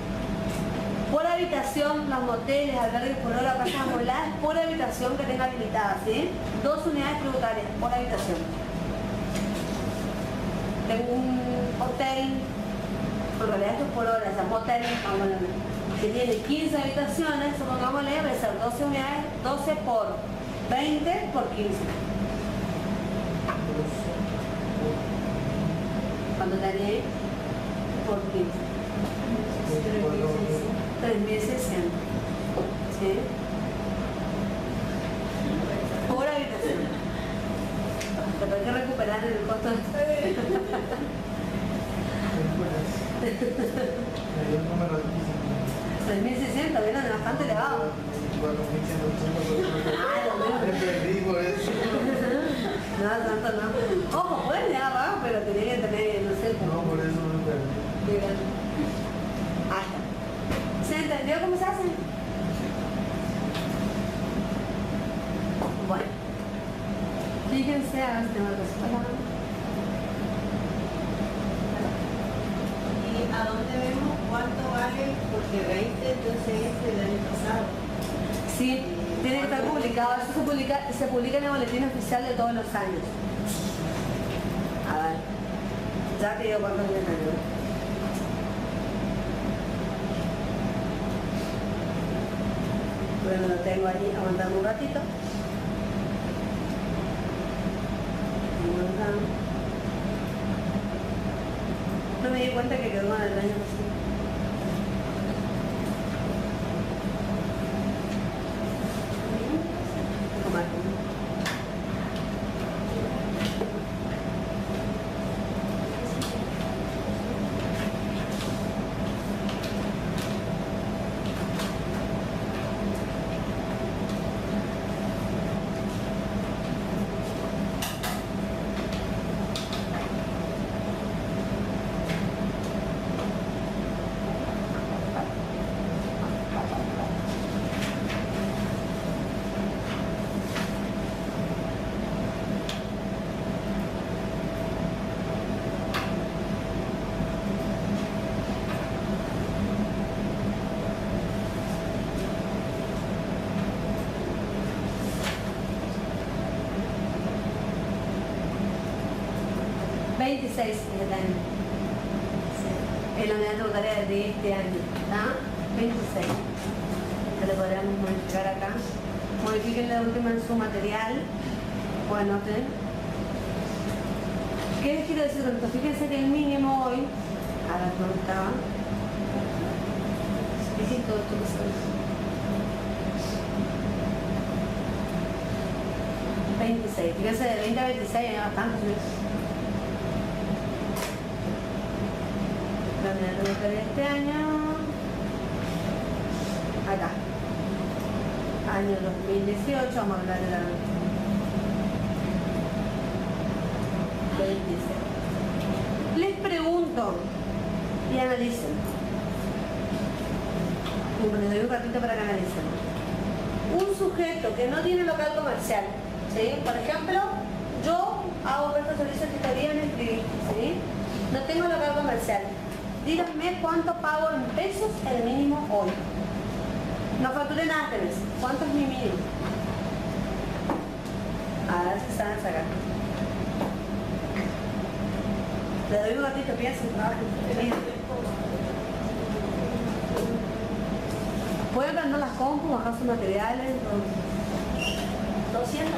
Por habitación, los moteles, albergues por hora, casas amobladas, por habitación que tenga habilitada, ¿sí? 2 unidades tributarias por habitación. Tengo un hotel, en realidad esto es por hora, o sea, motel, que tiene 15 habitaciones, supongámosle, va a ser 12 unidades, 12 por 20 por 15. ¿Cuánto te haría? Por 15. 3.600. ¿Sí? Por habitación. Pero hay que recuperar el costo de... Me dio el número altísimo. 3.600, ¿vieron? Bastante elevado. 4.180. Ah, lo mismo. Me perdí por eso. No, tanto no. Ojo, pueden llegar abajo, pero tenía que tener, no sé. No, por eso me perdí. Ahí está. ¿Se entendió cómo se hace? Bueno. Fíjense, a ver si tengo algo así. ¿Y a dónde vemos cuánto vale? Porque 20 entonces es del año pasado. Sí, tiene que estar publicado. Eso se publica en el boletín oficial de todos los años. A ver. Ya te digo cuánto viene el año. Pero lo tengo ahí aguantando un ratito. No me di cuenta que quedó mal el año pasado. Es el año. Es la unidad tributaria de este año. ¿Está? 26. Se le podríamos modificar acá. Modifiquen la última en su material. Bueno, ¿sí? ¿Qué les quiero decir con esto? Fíjense que el mínimo hoy, ahora no estaba. Fíjense todo esto que son. 26. Fíjense de 20 a 26 hay bastante. La unidad tributaria de este año, acá, año 2018, vamos a hablar de la 26. Les pregunto y analicen. Les doy un ratito para que analicen. Un sujeto que no tiene local comercial, ¿sí? Por ejemplo, yo hago presto servicio de gestoría en el PRI, ¿sí? No tengo local comercial. Díganme cuánto pago en pesos el mínimo hoy. No facturé nada este mes. ¿Cuánto es mi mínimo? A ver si saben sacar. Le doy un ratito, piensen, trabajen. Pueden prender las compus, bajar sus materiales. 200.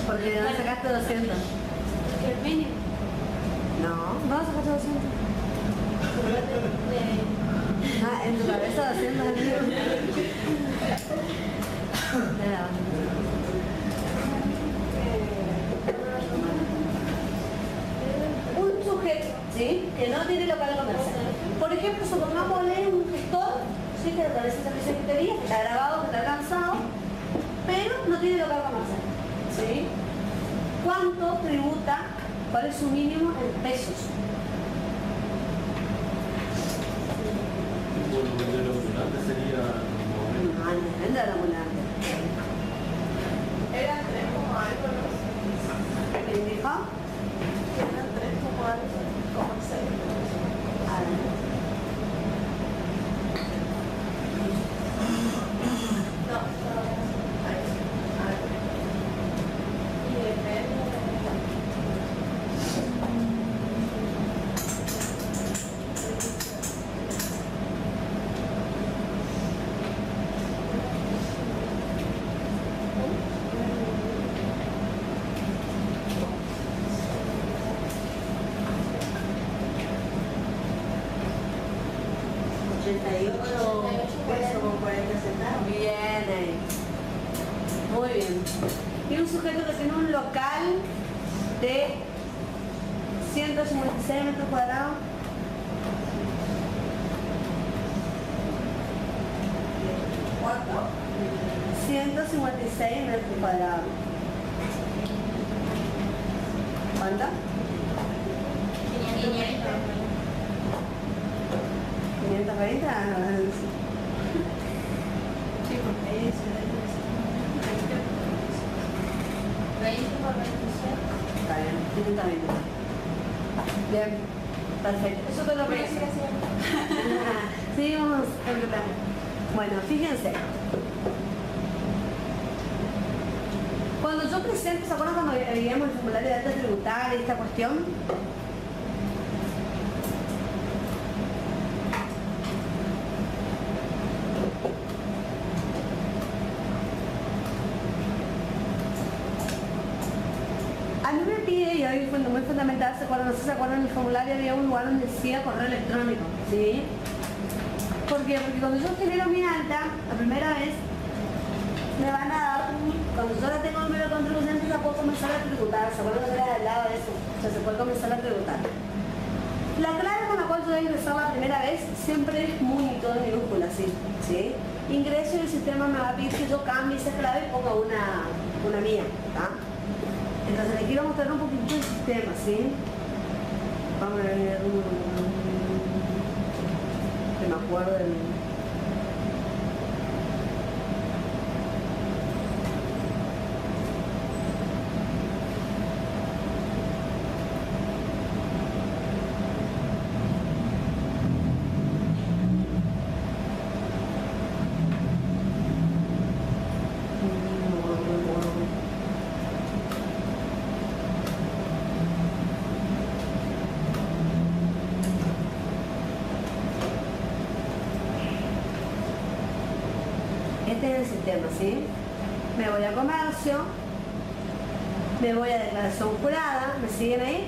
Porque ¿de dónde sacaste 200? El mínimo. No, no vas a sacar 200. Ah, en tu cabeza 200 es el mínimo. Un sujeto, ¿sí? Que no tiene local comercial. Por ejemplo, supongamos un gestor, ¿sí? Que realiza servicio de gestoría, que está grabado, que está cansado, pero no tiene local comercial, ¿sí? ¿Cuánto tributa? ¿Cuál es su mínimo en pesos? Bueno, de lo ambulante sería... No, depende de la ambulante. Eran 3 como algo, ¿no? ¿Qué dijo? Eran 3 como algo, como 6. No, y depende. Bien ahí. Muy bien. Y un sujeto que tiene un local de 156 metros cuadrados. ¿Cuánto? 156 metros cuadrados. ¿Cuánto? 520. 520. Sí, porque es 20 por 26. Está bien, 520. Bien, perfecto. Eso te lo pienso. Sí, vamos a empezar. Bueno, fíjense. Cuando yo presento, ¿se acuerdan cuando veíamos el formulario de alta tributaria y esta cuestión? lugar, no sé si se acuerdan, en el formulario había un lugar donde decía correo electrónico, ¿sí? ¿Por qué? Porque cuando yo genero mi alta, la primera vez, me van a dar cuando yo la tengo el número de contribuyentes, la puedo comenzar a tributar. ¿Se acuerdan que era al lado de eso? O sea, se puede comenzar a tributar. La clave con la cual yo voy a ingresar la primera vez siempre es muy todo en minúscula, ¿sí? Ingreso y el sistema me va a pedir que yo cambie esa clave y ponga una mía, ¿tá? Entonces les quiero mostrar un poquito el sistema, ¿sí? Vamos a ver que me acuerdo del... Este es el sistema, ¿sí? Me voy a comercio, me voy a declaración jurada, ¿me siguen ahí?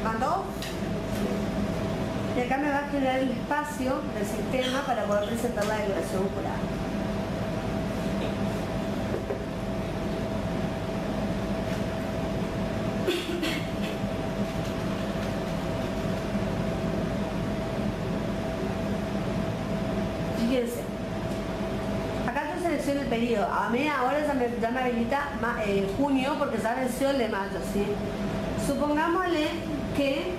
¿Cuánto? Y acá me va a generar el espacio del sistema para poder presentar la declaración jurada. Fíjense. Acá yo selecciono el periodo. A mí ahora ya me habilita junio porque ya venció el de mayo, ¿sí? Supongámosle que,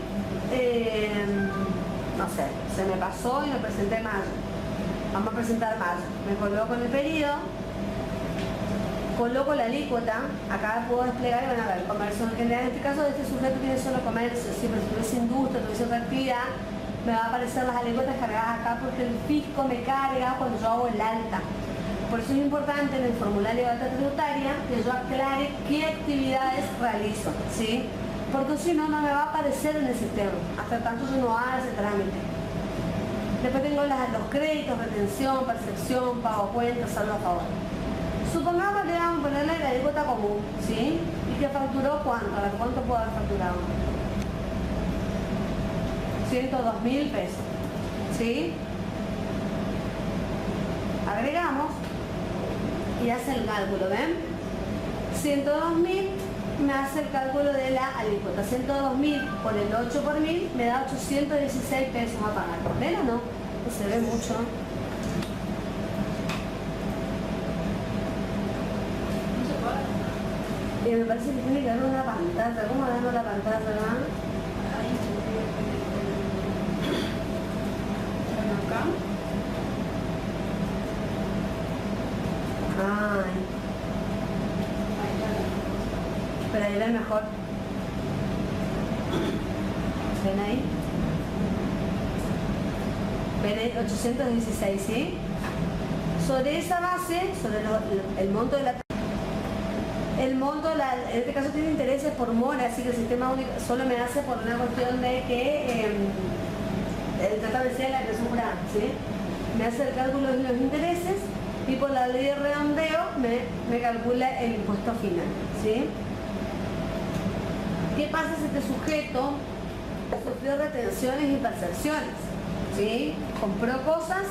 no sé, se me pasó y me presenté mayo. Vamos a presentar mayo. Me coloco en el periodo, coloco la alícuota, acá puedo desplegar y van a ver, comercio en general. En este caso, este sujeto tiene solo comercio, ¿sí? Pero si tuviese industria, tuviese otra actividad, me va a aparecer las alícuotas cargadas acá porque el fisco me carga cuando yo hago el alta. Por eso es importante en el formulario de alta tributaria que yo aclare qué actividades realizo, ¿sí? Porque si no, no me va a aparecer en el sistema, hasta tanto yo no haga ese trámite. Después tengo los créditos, retención, percepción, pago cuentas, saldo a favor. Supongamos que vamos a ponerle la alícuota común, ¿sí? ¿Y que facturó cuánto? A ver, ¿cuánto puedo haber facturado? 102.000 pesos, ¿sí? Agregamos y hace el cálculo, ¿ven? 102.000 me hace el cálculo de la alícuota. 102.000 por el 8 por 1000 me da 816 pesos a pagar. ¿Ven o no? No se ve mucho. Y me parece que tiene que haber una pantalla. ¿Cómo damos la pantalla, verdad? Acá. Ay. Pero ahí ven mejor. ¿Ven ahí? ¿Ven ahí? 816, ¿sí? Sobre esa base, sobre el monto de la... El monto, en este caso tiene intereses por mora, así que el sistema único solo me hace por una cuestión de que el tratado de la declaración jurada, ¿sí? Me hace el cálculo de los intereses y por la ley de redondeo me calcula el impuesto final, ¿sí? ¿Qué pasa si este sujeto sufrió retenciones y percepciones? ¿Sí? Compró cosas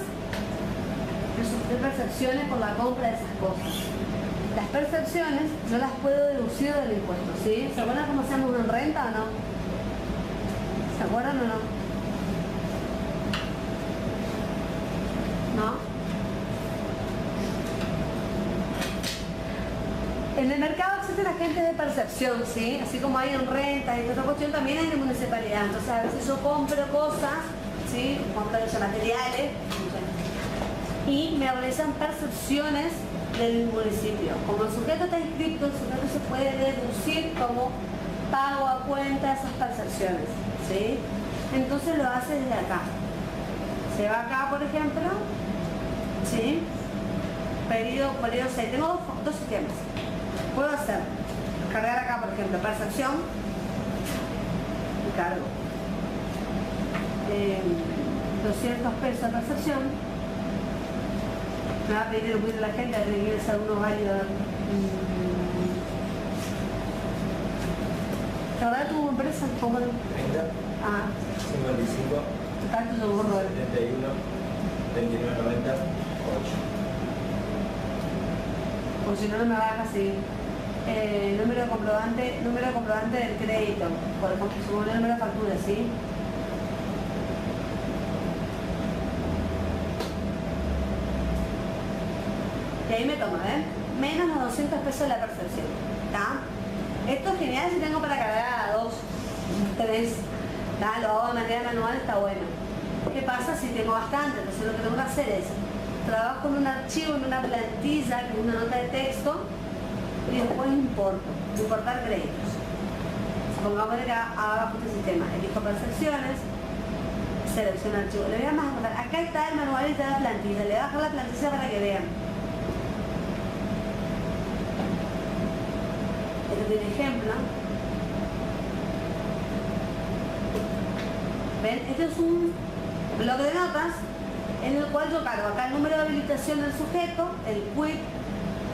y sufrió percepciones por la compra de esas cosas. Las percepciones yo las puedo deducir del impuesto, ¿sí? ¿Se acuerdan cómo hacemos una renta o no? ¿Se acuerdan o no? ¿No? En el mercado existen agentes de percepción, ¿sí? Así como hay en renta y en otra cuestión, también hay en municipalidad. Entonces a veces yo compro cosas, ¿sí? Compro esos materiales y me realizan percepciones del municipio. Como el sujeto está inscrito, el sujeto se puede deducir como pago a cuenta esas percepciones, ¿sí? Entonces lo hace desde acá. Se va acá, por ejemplo, ¿sí? Periodo 6. Tengo dos sistemas. Puedo hacer, cargar acá, por ejemplo, percepción y cargo 200 pesos de percepción. Me va a pedir el de la gente, que quiere ser uno válido. ¿Te acordás de tu empresa? ¿Cómo? 30, Ah, 55, tanto yo borro. 71, 29, 90, 8. O si no, no me baja así. Número de comprobante del crédito. Por ejemplo, supongo el número de factura, ¿sí? Y ahí me toma, ¿ven? Menos los 200 pesos de la percepción. ¿Está? Esto es genial si tengo para cargar a 2, 3. ¿Está? Lo hago de manera manual, está bueno. ¿Qué pasa si tengo bastante? Entonces lo que tengo que hacer es trabajo en un archivo, en una plantilla, que es una nota de texto, y después importar créditos. Supongamos que haga este sistema, elijo percepciones, selecciono archivo. Le voy a más contar. Acá está el manual y está la plantilla. Le voy a bajar la plantilla para que vean. Este es un ejemplo. ¿Ven? Este es un bloque de notas en el cual yo cargo acá el número de habilitación del sujeto, el quit,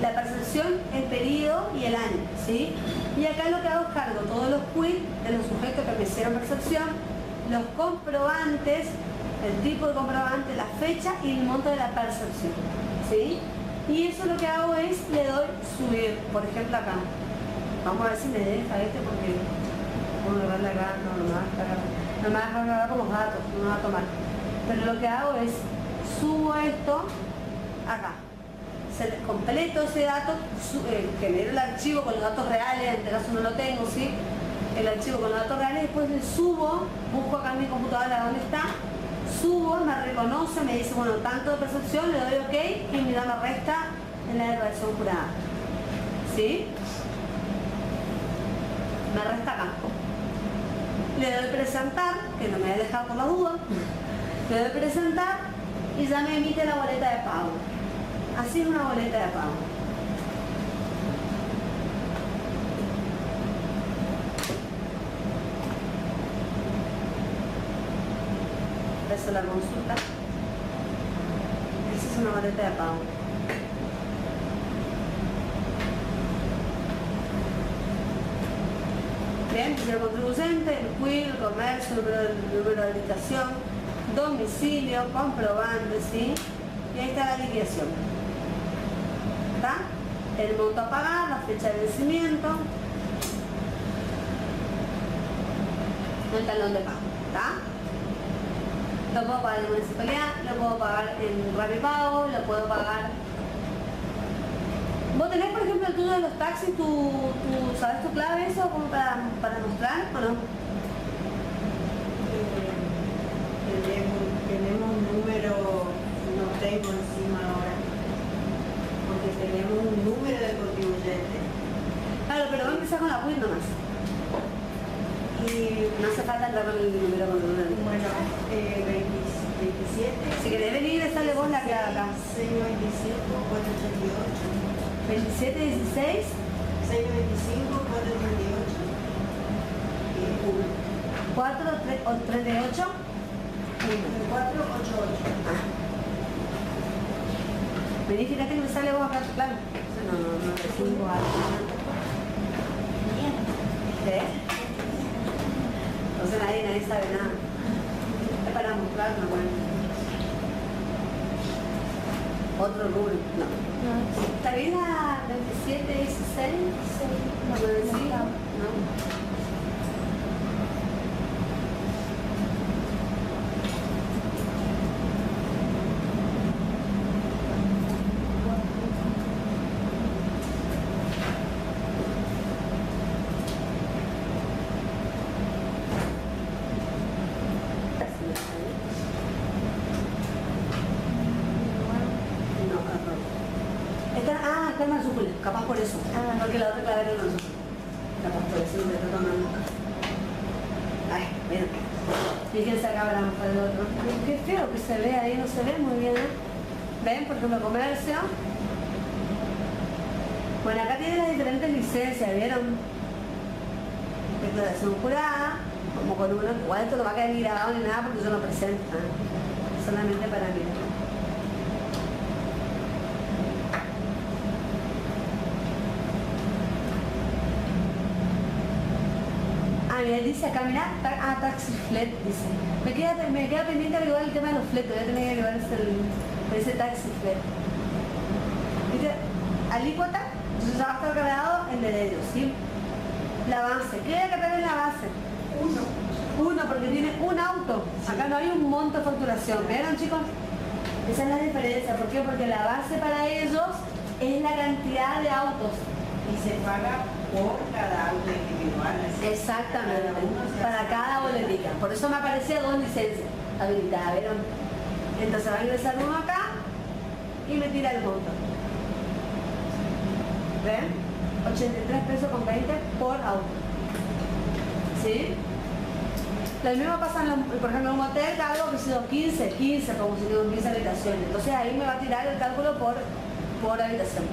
la percepción, el periodo y el año, ¿sí? Y acá lo que hago es cargo todos los quit de los sujetos que me hicieron percepción, los comprobantes, el tipo de comprobante, la fecha y el monto de la percepción, ¿sí? Y eso lo que hago es, le doy subir, por ejemplo acá. Vamos a ver si me deja porque vamos a darle acá, no me va a cargar. No me va a cargar con los datos, no me va a tomar. Pero lo que hago es, subo esto acá. Completo ese dato, genero el archivo con los datos reales, en este caso no lo tengo, ¿sí? El archivo con los datos reales, después le subo, busco acá en mi computadora dónde está, subo, me reconoce, me dice, bueno, tanto de percepción, le doy OK y me resta en la declaración jurada. ¿Sí? Me resta acá. Le doy presentar, que no me voy a dejar por la duda. Le doy presentar y ya me emite la boleta de pago. Así es una boleta de pago. Empiezo la consulta. Esa es una boleta de pago. Bien, el contribuyente, el quit, el comercio, el número de habilitación, domicilio, comprobante, ¿sí? Y ahí está la liquidación. ¿Está? El monto a pagar, la fecha de vencimiento, el talón de pago. ¿Está? Lo puedo pagar en municipalidad, lo puedo pagar en Rapipago, lo puedo pagar. ¿Vos tenés, por ejemplo, el tuyo de los taxis, sabes tu clave eso como para mostrar o no? Tenemos un número, no tengo encima ahora, porque tenemos un número de contribuyente. Claro, pero vos empezás con la quit nomás. Y no hace falta entrar con el número contribuyente. Bueno, 27. Si querés venir, sale vos la que haga acá. 695, 488. 27, 16. 695, 438. 4, 38. 488. Vení, fíjate que me sale vos acá, claro. No, decimos algo. ¿Qué? Entonces nadie sabe nada. Es para mostrarlo, bueno. Otro rubro, no. ¿Está bien la 27, 16? Sí. ¿Lo decía? No. Está en mayúscula, capaz por eso. Porque la otra clave era en mayúscula. Capaz por eso me está tomando. Ay, miren. Fíjense acá hablamos para el otro. Qué feo que se ve ahí, no se ve muy bien. ¿Ven? Por ejemplo, comercio. Bueno, acá tiene las diferentes licencias, ¿vieron? Declaración jurada, como con uno. Igual esto no va a quedar ni grabado ni nada porque yo no presento. Solamente para mirar. Ah, mira, dice acá, mira, taxi flat, dice. Me queda pendiente agregar el tema de los fletes, voy a tener que agregar ese taxi flat. ¿Viste? Alícuota, entonces ya va a estar cargado en derecho, ¿sí? La base, ¿qué hay que tener en la base? Uno, porque tiene un auto. Acá no hay un monto de facturación, ¿vieron, chicos? Esa es la diferencia. ¿Por qué? Porque la base para ellos es la cantidad de autos. Y se paga por cada auto individual. Exactamente, para cada boletica. Por eso me aparecía 2 licencias habilitadas, ¿vieron? Entonces va a ingresar uno acá y me tira el monto. ¿Ven? 83 pesos con 20 por auto. ¿Sí? Lo mismo pasa, por ejemplo, en un hotel, algo que sea 15, como si tengo 15 habitaciones. Entonces ahí me va a tirar el cálculo por habitación.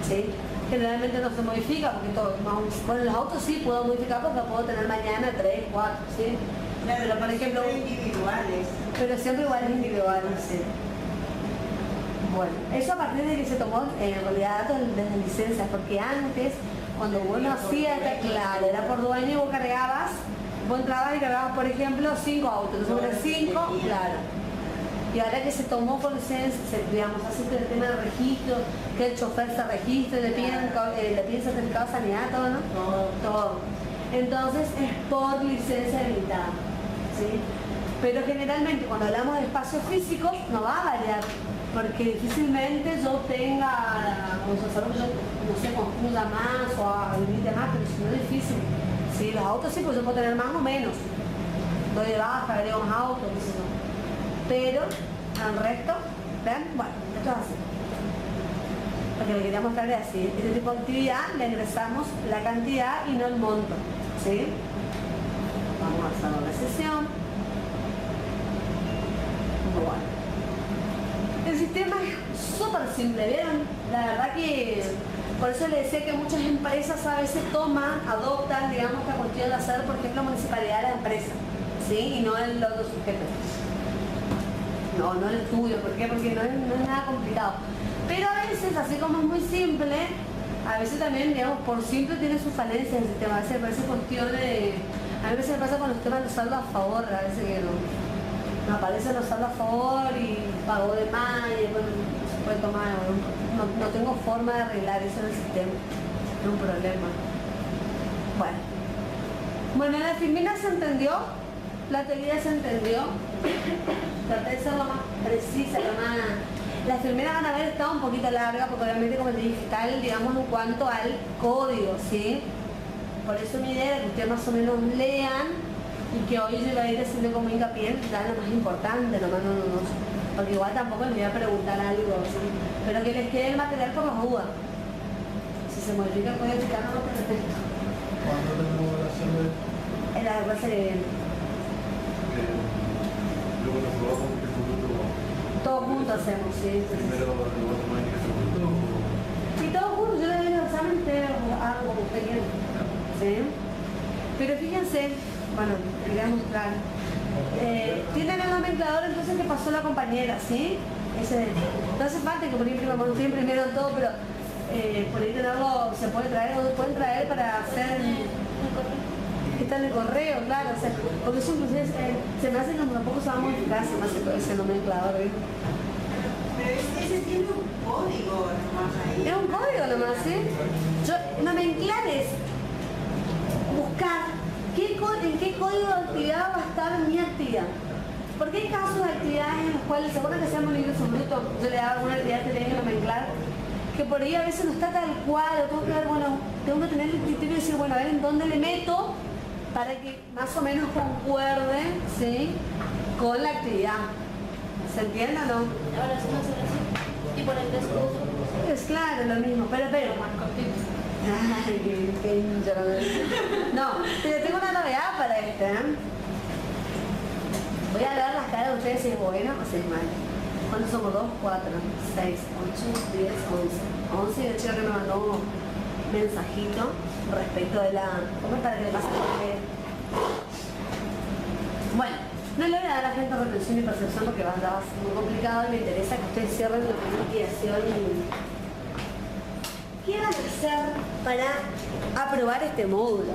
¿Sí? Generalmente no se modifica porque todo, bueno, los autos sí puedo modificar porque puedo tener mañana 3, 4, ¿sí? Claro, pero por ejemplo, individuales. Pero siempre iguales individuales, sí. Bueno, eso a partir de que se tomó en realidad datos desde licencias, porque antes, cuando vos no hacías, claro, era por dueño y vos cargabas, vos entrabas y cargabas, por ejemplo, 5 autos, sobre 5, claro. Y ahora que se tomó con licencia, digamos, así el tema del registro, que el chofer se registre, le piden certificado de sanidad, todo, ¿no? Todo. Entonces es por licencia limitada, ¿sí? Pero generalmente cuando hablamos de espacios físicos no va a variar, porque difícilmente yo tenga, no sé, construya más o habilite más, pero si no es difícil. Sí, los autos sí, pues yo puedo tener más o menos. Doy de baja, agrego un auto, qué sé yo. Pero al resto, ¿ven? Bueno, esto es así. Lo que le quería mostrar es así. Este tipo de actividad le ingresamos la cantidad y no el monto. ¿Sí? Vamos a hacer la sesión. Bueno. El sistema es súper simple, ¿vieron? La verdad que por eso le decía que muchas empresas a veces adoptan, digamos, esta cuestión de hacer, por ejemplo, municipalidad de la empresa, ¿sí? Y no el otro sujeto. No el tuyo, ¿por qué? Porque no es nada complicado. Pero a veces, así como es muy simple, a veces también, digamos, por simple tiene sus falencias el sistema. A veces parece cuestión de... A veces me pasa con los temas de saldo a favor, a veces que no aparecen los saldos a favor y pago de más y después no se puede tomar. No tengo forma de arreglar eso en el sistema. Es un problema. Bueno, la filmina se entendió, la teoría se entendió. Traté de ser lo más precisa, Las filminas van a haber estado un poquito largas porque obviamente como el digital, digamos, en cuanto al código, ¿sí? Por eso mi idea era que ustedes más o menos lean y que hoy yo iba a ir haciendo como hincapié en lo más importante, no, porque igual tampoco les voy a preguntar algo, ¿sí? Pero que les quede el material por las dudas. Si se modifica el código digital, no, perfecto. ¿Cuándo tenemos que hacerlo? En la clase que viene. Luego nos probamos que todos juntos hacemos, sí. primero lo otro que segundo. Sí, todos juntos, yo le doy el examen y ustedes hagan como usted quiera. ¿Sí? Pero fíjense, bueno, les voy a mostrar. Tienen el nomenclador entonces que pasó la compañera, ¿sí? No hace falta que por ahí primero todo, pero por ahí tenerlo, se puede traer o pueden traer para hacer que está en el correo, claro, o sea, porque eso inclusive se me hace como tampoco se va a modificar, se me hace todo ese nomenclador, ¿eh? Pero ese tiene un código nomás ahí. Es un código nomás, ¿sí? Nomenclar es buscar en qué código de actividad va a estar mi actividad. Porque hay casos de actividades en los cuales, ¿se acuerdan que se llama un ingreso bruto? Yo le daba alguna actividad que tenía que nomenclar, que por ahí a veces no está tal cual, o tengo que ver, bueno, tengo que tener el criterio de decir, bueno, a ver en dónde le meto para que más o menos concuerde, ¿sí?, con la actividad. ¿Se entiende o no? Ahora sí no se así. Y por el descuento. Es claro, lo mismo, pero. Más cortito. Ay, qué hincha. No, pero tengo una novedad para este, ¿eh? Voy a ver las caras de ustedes si es bueno o si es malo. ¿Cuántos somos? 2, 4, 6, 8, 10, 11. 11 y el chico que me mandó un mensajito respecto de la... ¿Cómo es para que le pase porque... Bueno, no le voy a dar a la gente retención y percepción porque va a estar muy complicado y me interesa que ustedes cierren la liquidación y... ¿Qué van a hacer para aprobar este módulo?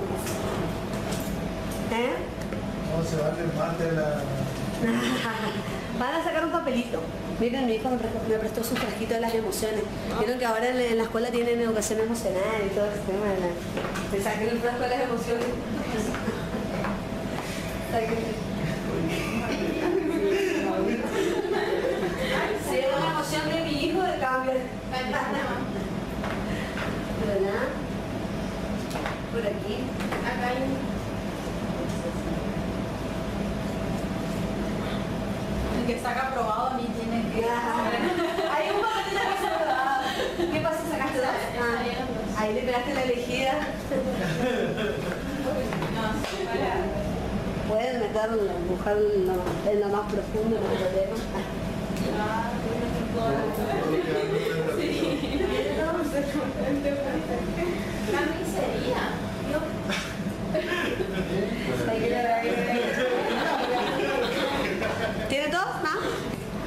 No, se va a quemar de la... Van a sacar un papelito. Miren, mi hijo me prestó su frasquito de las emociones. Vieron que ahora en la escuela tienen educación emocional y todo ese tema de saquen el frasco de las emociones. Si es una emoción de mi hijo, de cambio. Pero nada. Por aquí. Acá hay un... El que saca aprobado ni tiene que... Hay un papelito que se aprobado. ¿Qué pasa? ¿Sacaste dos? Ahí le pegaste la elegida. Pueden meterlo, buscar en lo más profundo del problema. Carnicería. ¿Tiene dos? ¿No?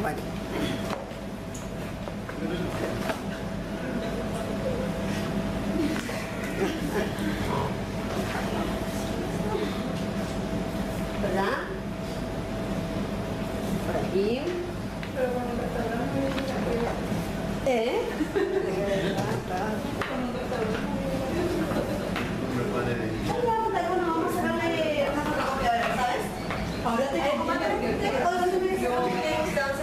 Bueno. ¿Verdad? Por aquí. Pero con un restaurante no Vamos a sacarle una fotocopia, ¿sabes?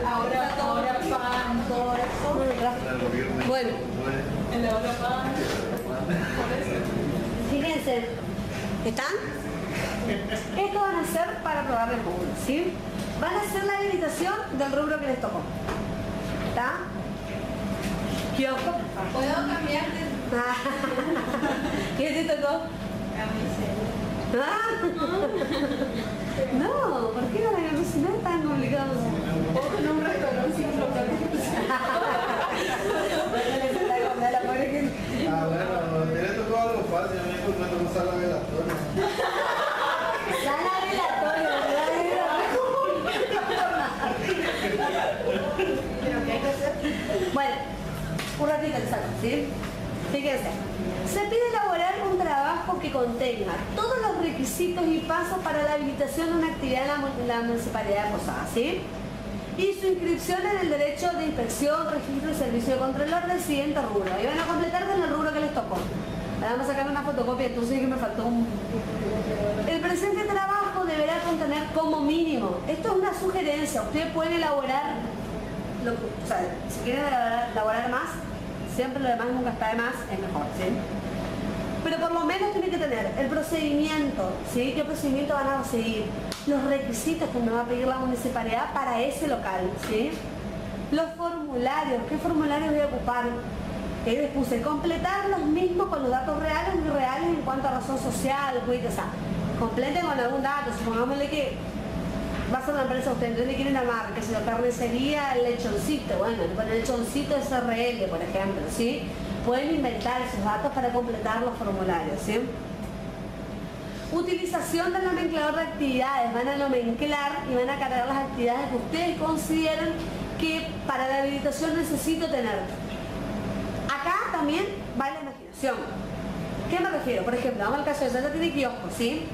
Ahora te ahora pan, todo eso. Bueno. El de ahora pan. Fíjense. ¿Están? Esto van a ser para probar el módulo, ¿sí? Van a hacer la habilitación del rubro que les tocó. ¿Está? ¿Kiosco? ¿Puedo cambiarte? ¿Qué te tocó? No, ¿por qué no la no es tan complicado? O con un restaurante sin bueno, me le tocó algo fácil, a mí me tocó sala velatoria. Sala velatoria, Pero ¿qué hay que hacer? bueno, un ratito le saco, ¿sí? Fíjense. Se pide elaborar un trabajo que contenga todos los requisitos y pasos para la habilitación de una actividad en la Municipalidad de Posadas, ¿sí? Y su inscripción en el derecho de inspección, registro y servicio de controlor del siguiente rubro. Y van a completar con el rubro que les tocó. Vamos a sacar una fotocopia, entonces que me faltó un... El presente trabajo deberá contener como mínimo, esto es una sugerencia, ustedes pueden elaborar, o sea, si quieren elaborar más, siempre lo demás nunca está de más, es mejor, ¿sí? Pero por lo menos tienen que tener el procedimiento, ¿sí? ¿Qué procedimiento van a seguir? Los requisitos que me va a pedir la municipalidad para ese local, ¿sí? Los formularios, ¿qué formularios voy a ocupar? Que les puse, completar los mismos con los datos reales y irreales en cuanto a razón social, o sea, completen con algún dato, supongámosle que va a ser una empresa usted, entonces le quieren llamar, que si la carnicería, el lechoncito, bueno, con el lechoncito SRL, por ejemplo, ¿sí? Pueden inventar esos datos para completar los formularios, ¿sí? Utilización del nomenclador de actividades, van a nomenclar y van a cargar las actividades que ustedes consideren que para la habilitación necesito tener. Acá también va la imaginación. ¿Qué me refiero? Por ejemplo, vamos al caso de ella tiene kiosco, ¿sí?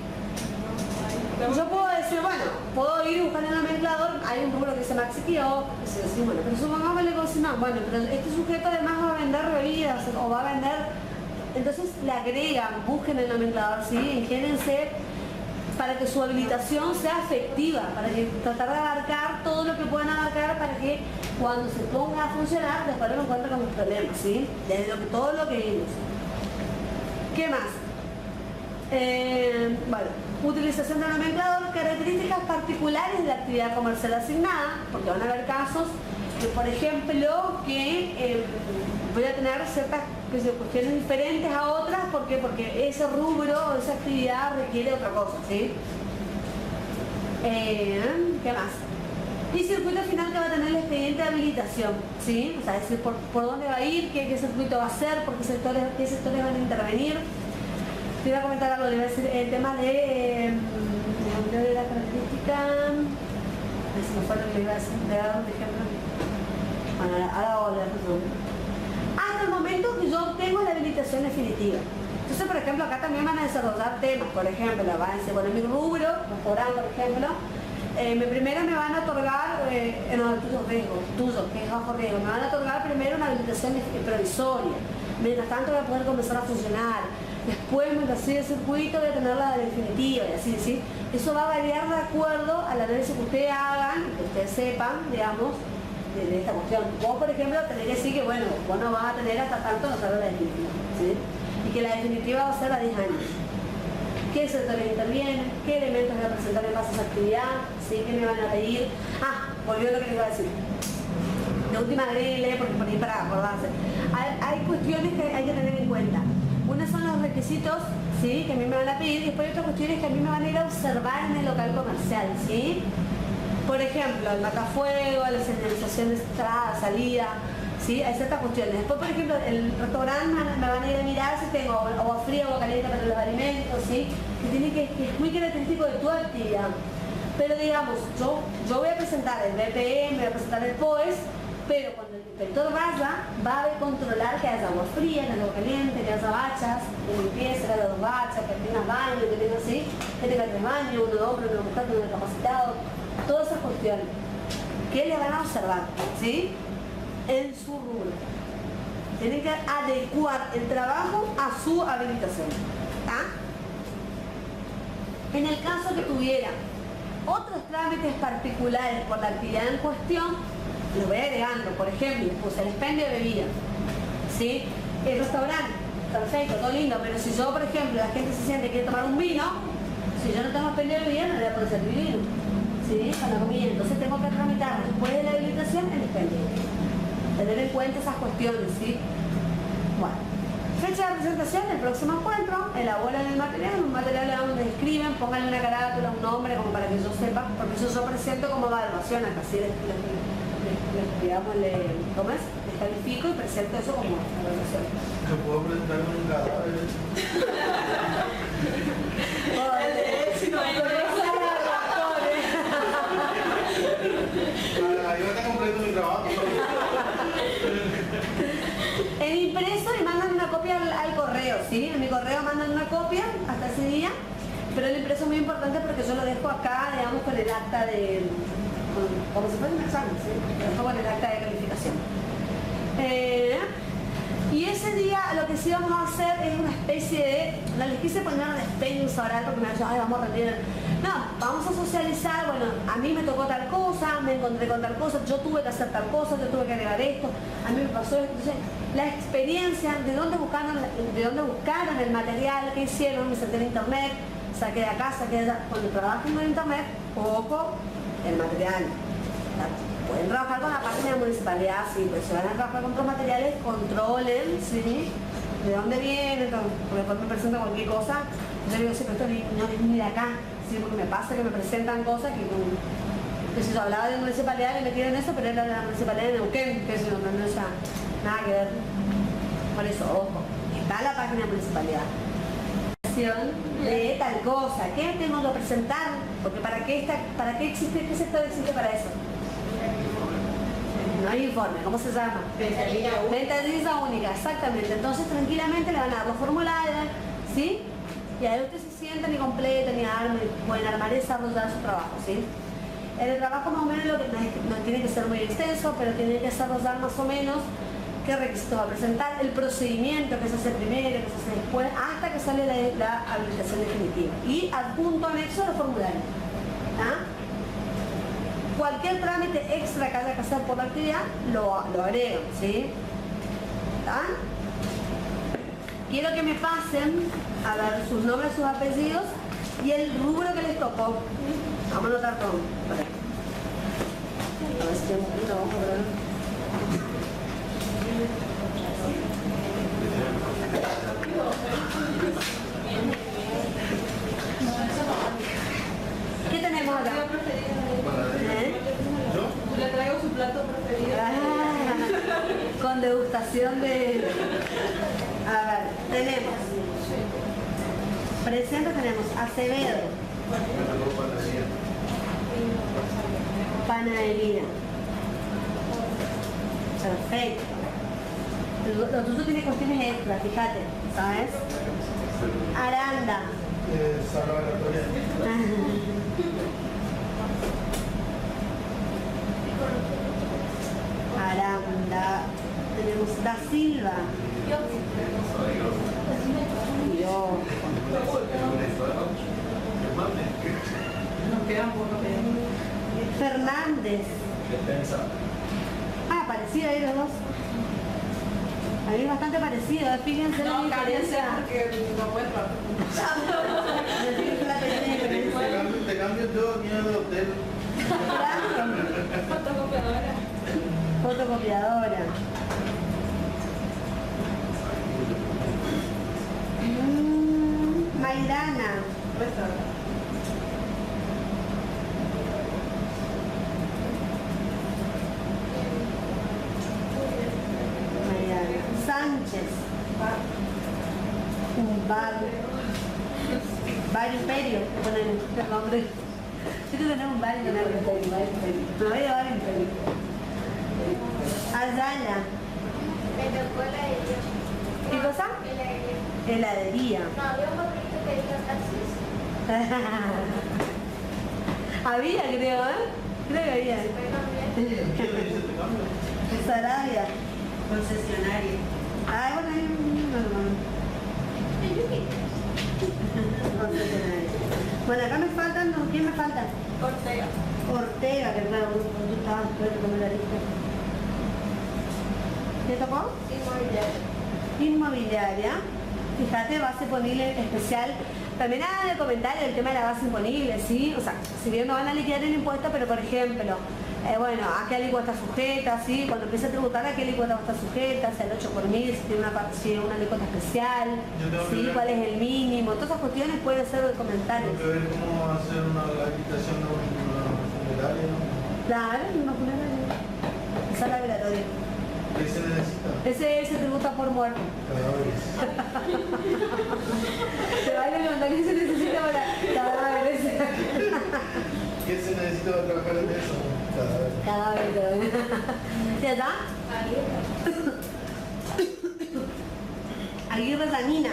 Yo puedo decir, bueno, puedo ir a buscar en el nomenclador, hay un rubro que se llama Maxi Kiosco, que se dice, bueno, pero supongamos que le cocina, bueno, pero este sujeto además va a vender bebidas o va a vender, entonces le agregan, busquen el nomenclador, ¿sí? Ingénense para que su habilitación sea efectiva, para que tratar de abarcar todo lo que puedan abarcar para que cuando se ponga a funcionar después no encuentren con los problemas, ¿sí? Desde todo lo que vimos. ¿Qué más? Bueno, utilización del nomenclador, características particulares de la actividad comercial asignada, porque van a haber casos que, por ejemplo, que voy a tener ciertas cuestiones diferentes a otras, ¿por qué? Porque ese rubro, esa actividad requiere otra cosa, ¿sí? ¿Qué más? Y circuito final que va a tener el expediente de habilitación, ¿sí? O sea, decir por dónde va a ir, qué circuito va a ser, qué sectores van a intervenir. Te iba a comentar algo, le iba a decir el tema de la característica. Se me fue lo que le iba a decir, le voy a dar un ejemplo. Bueno, ahora voy a hablar. Hasta el momento que yo obtengo la habilitación definitiva. Entonces, por ejemplo, acá también van a desarrollar temas, por ejemplo, van a decir, bueno, en mi rubro, restaurante, por ejemplo, primero me van a otorgar, no, tuyo, que es bajo riesgo, me van a otorgar primero una habilitación provisoria, mientras tanto voy a poder comenzar a funcionar, después mientras sigue el circuito voy a tener la definitiva y así, ¿sí? Eso va a variar de acuerdo al análisis que ustedes hagan, que ustedes sepan, digamos, de esta cuestión. Vos, por ejemplo, tenés que decir que, bueno, vos no vas a tener hasta tanto no saber la definitiva, ¿sí? Y que la definitiva va a ser a 10 años. ¿Qué sectores intervienen? ¿Qué elementos voy a presentar en base a esa actividad? ¿Sí? ¿Qué me van a pedir? Volvió lo que les iba a decir. De última agregué, porque por ahí para acordarse. Hay cuestiones que hay que tener en cuenta. Unos son los requisitos, ¿sí? Que a mí me van a pedir, y después hay otras cuestiones que a mí me van a ir a observar en el local comercial, ¿sí? Por ejemplo, el matafuego, la señalización de entrada, salida, ¿sí? Hay ciertas cuestiones. Después, por ejemplo, el restaurante me van a ir a mirar si tengo agua fría o agua caliente para los alimentos, ¿sí? Que es muy característico de tu actividad. Pero digamos, yo voy a presentar el BPM, voy a presentar el POES, pero cuando el inspector vaya, va a controlar que haya agua fría, que haya agua caliente, que haya bachas de limpieza, que haya 2 bachas, que tenga baño, que tenga así, que tenga 3 baños, uno de hombre, uno de mujer, uno de capacitado, todas esas cuestiones. ¿Qué le van a observar? ¿Sí? En su rubro. Tienen que adecuar el trabajo a su habilitación. En el caso que tuviera otros trámites particulares por la actividad en cuestión, lo voy agregando. Por ejemplo, pues el expendio de bebida, ¿sí? El restaurante, perfecto, todo lindo, pero si yo, por ejemplo, la gente se siente que quiere tomar un vino, si yo no tengo expendio de bebida, no le voy a poder servir vino, ¿sí? Con la comida. Entonces tengo que tramitar después de la habilitación el expendio. Tener en cuenta esas cuestiones, ¿sí? Bueno, fecha de presentación, el próximo encuentro, elaboran el material, un material donde escriben, pónganle una carátula, un nombre, como para que yo sepa, porque eso yo presento como evaluación acá, ¿sí? Digamos, ¿cómo es? Les califico y presento eso como evaluación. ¿Se puedo presentar con un cadáver? Ahí va a estar completo mi trabajo. El impreso le mandan una copia al correo, ¿sí? En mi correo mandan una copia hasta ese día, pero el impreso es muy importante porque yo lo dejo acá, digamos, con el acta de... como si fuera un examen, ¿sí? Lo dejo con el acta de calificación. Y ese día lo que sí vamos a hacer es una especie de... No les quise poner una despensa oral porque me han dicho, ay, vamos a rendir... No, vamos a socializar, bueno, a mí me tocó tal cosa, me encontré con tal cosa, yo tuve que hacer tal cosa, yo tuve que agregar esto, a mí me pasó esto. Entonces, la experiencia, de dónde buscaron el material, qué hicieron, me senté en internet, saqué de acá, saqué de allá. Cuando trabajen en internet, poco el material. Pueden trabajar con la página de la municipalidad, sí, pero si van a trabajar con otros materiales, controlen, ¿sí? De dónde viene, porque después me presentan cualquier cosa, yo digo, sí, pero esto no es ni de acá, ¿sí? Porque me pasa que me presentan cosas que si yo hablaba de municipalidad le metieron eso, pero era de la municipalidad de Neuquén, que eso no sea nada que ver. Por eso, ojo, está la página de municipalidad. De tal cosa, ¿qué tengo que presentar? Porque ¿para qué existe? ¿Qué sector existe para eso? No hay informe, ¿cómo se llama? Ventanilla única, exactamente. Entonces tranquilamente le van a dar los formularios, ¿sí? Y ahí ustedes se sientan y completan y pueden armar y desarrollar su trabajo, ¿sí? El trabajo más o menos no tiene que ser muy extenso, pero tiene que desarrollar más o menos qué requisitos va a presentar, el procedimiento que se hace primero, que se hace después, hasta que sale la habilitación definitiva. Y adjunto anexo los formularios. Cualquier trámite extra que haya que hacer por la actividad, lo agregan, ¿sí? Quiero que me pasen a ver sus nombres, sus apellidos y el rubro que les tocó. Vamos a anotar todo. A ver si tengo un trabajo, ¿verdad? ¿Qué tenemos acá? Le traigo su plato preferido. Con degustación de... A ver, tenemos... Presente tenemos Acevedo. Panadería. Perfecto. Lo tuyo tiene cuestiones extras, fíjate, ¿sabes? Aranda. Salvador. Aranda. Tenemos Da Silva. Dios. Fernández. Defensa. Ah, parecido ahí los dos. A mí es bastante parecido, fíjense la diferencia. Fíjense la pequeña diferencia. Te cambio yo miedo de hotel. Fotocopiadora. Maidana. Sánchez. Bar Imperio. Ponen el nombre. Yo creo que tenemos un bar en el Imperio. No había bar Imperio. Ayala. Me tocó heladería. ¿Qué cosa? Heladería. Heladería. No, había un papelito que dijo taxis. Había, creo, ¿eh? Creo que había. ¿Qué le dice te cambio? Sarabia. Concesionaria. Ah, bueno, hay concesionaria. Bueno, acá me faltan, ¿no? ¿Quién me falta? Ortega. Ortega, que claro, tú estabas con la lista. ¿Qué tocó? Inmobiliaria. Fíjate, base imponible especial. También hagan el comentario el tema de la base imponible, ¿sí? O sea, si bien no van a liquidar el impuesto, pero por ejemplo, bueno, ¿a qué alícuota está sujeta? ¿Sí? Cuando empiece a tributar, ¿a qué alícuota va a estar sujeta? Si al 8 por mil, si tiene una alícuota especial, ¿sí? ¿Cuál es el mínimo? Todas esas cuestiones pueden ser de comentarios. Tengo que ver cómo hacer la quitación de una funeraria, ¿no? Claro, una funeraria. Esa es la obligatoria. ¿Qué se necesita? Ese tributa por muerte. Cadáveres. Se va a preguntar qué se necesita para cadáveres. ¿Qué se necesita para trabajar en eso? Cadáveres. ¿Ya está? Aguirre Sanina.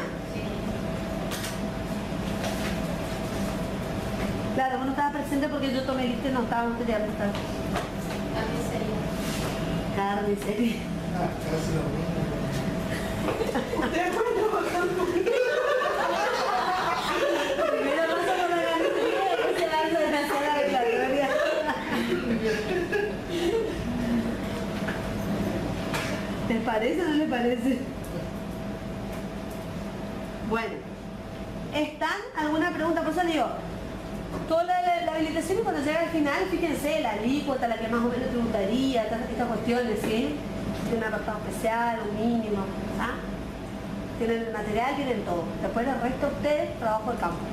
Claro, vos no estabas presente porque yo tomé lista y no estaba estudiando. Carnicería. Ah, casi lo mismo. Primero pasa por la carnicería y después se va a hacer la declaratoria. ¿Les parece o no les parece? Bueno, ¿están alguna pregunta? Por eso digo, toda la habilitación y cuando llega al final, fíjense, la alícuota, la que más o menos tributaría, todas estas cuestiones, ¿sí? Tiene un apartado especial, un mínimo, ¿ah? Tienen el material, tienen todo. Después el resto ustedes, trabajo de campo.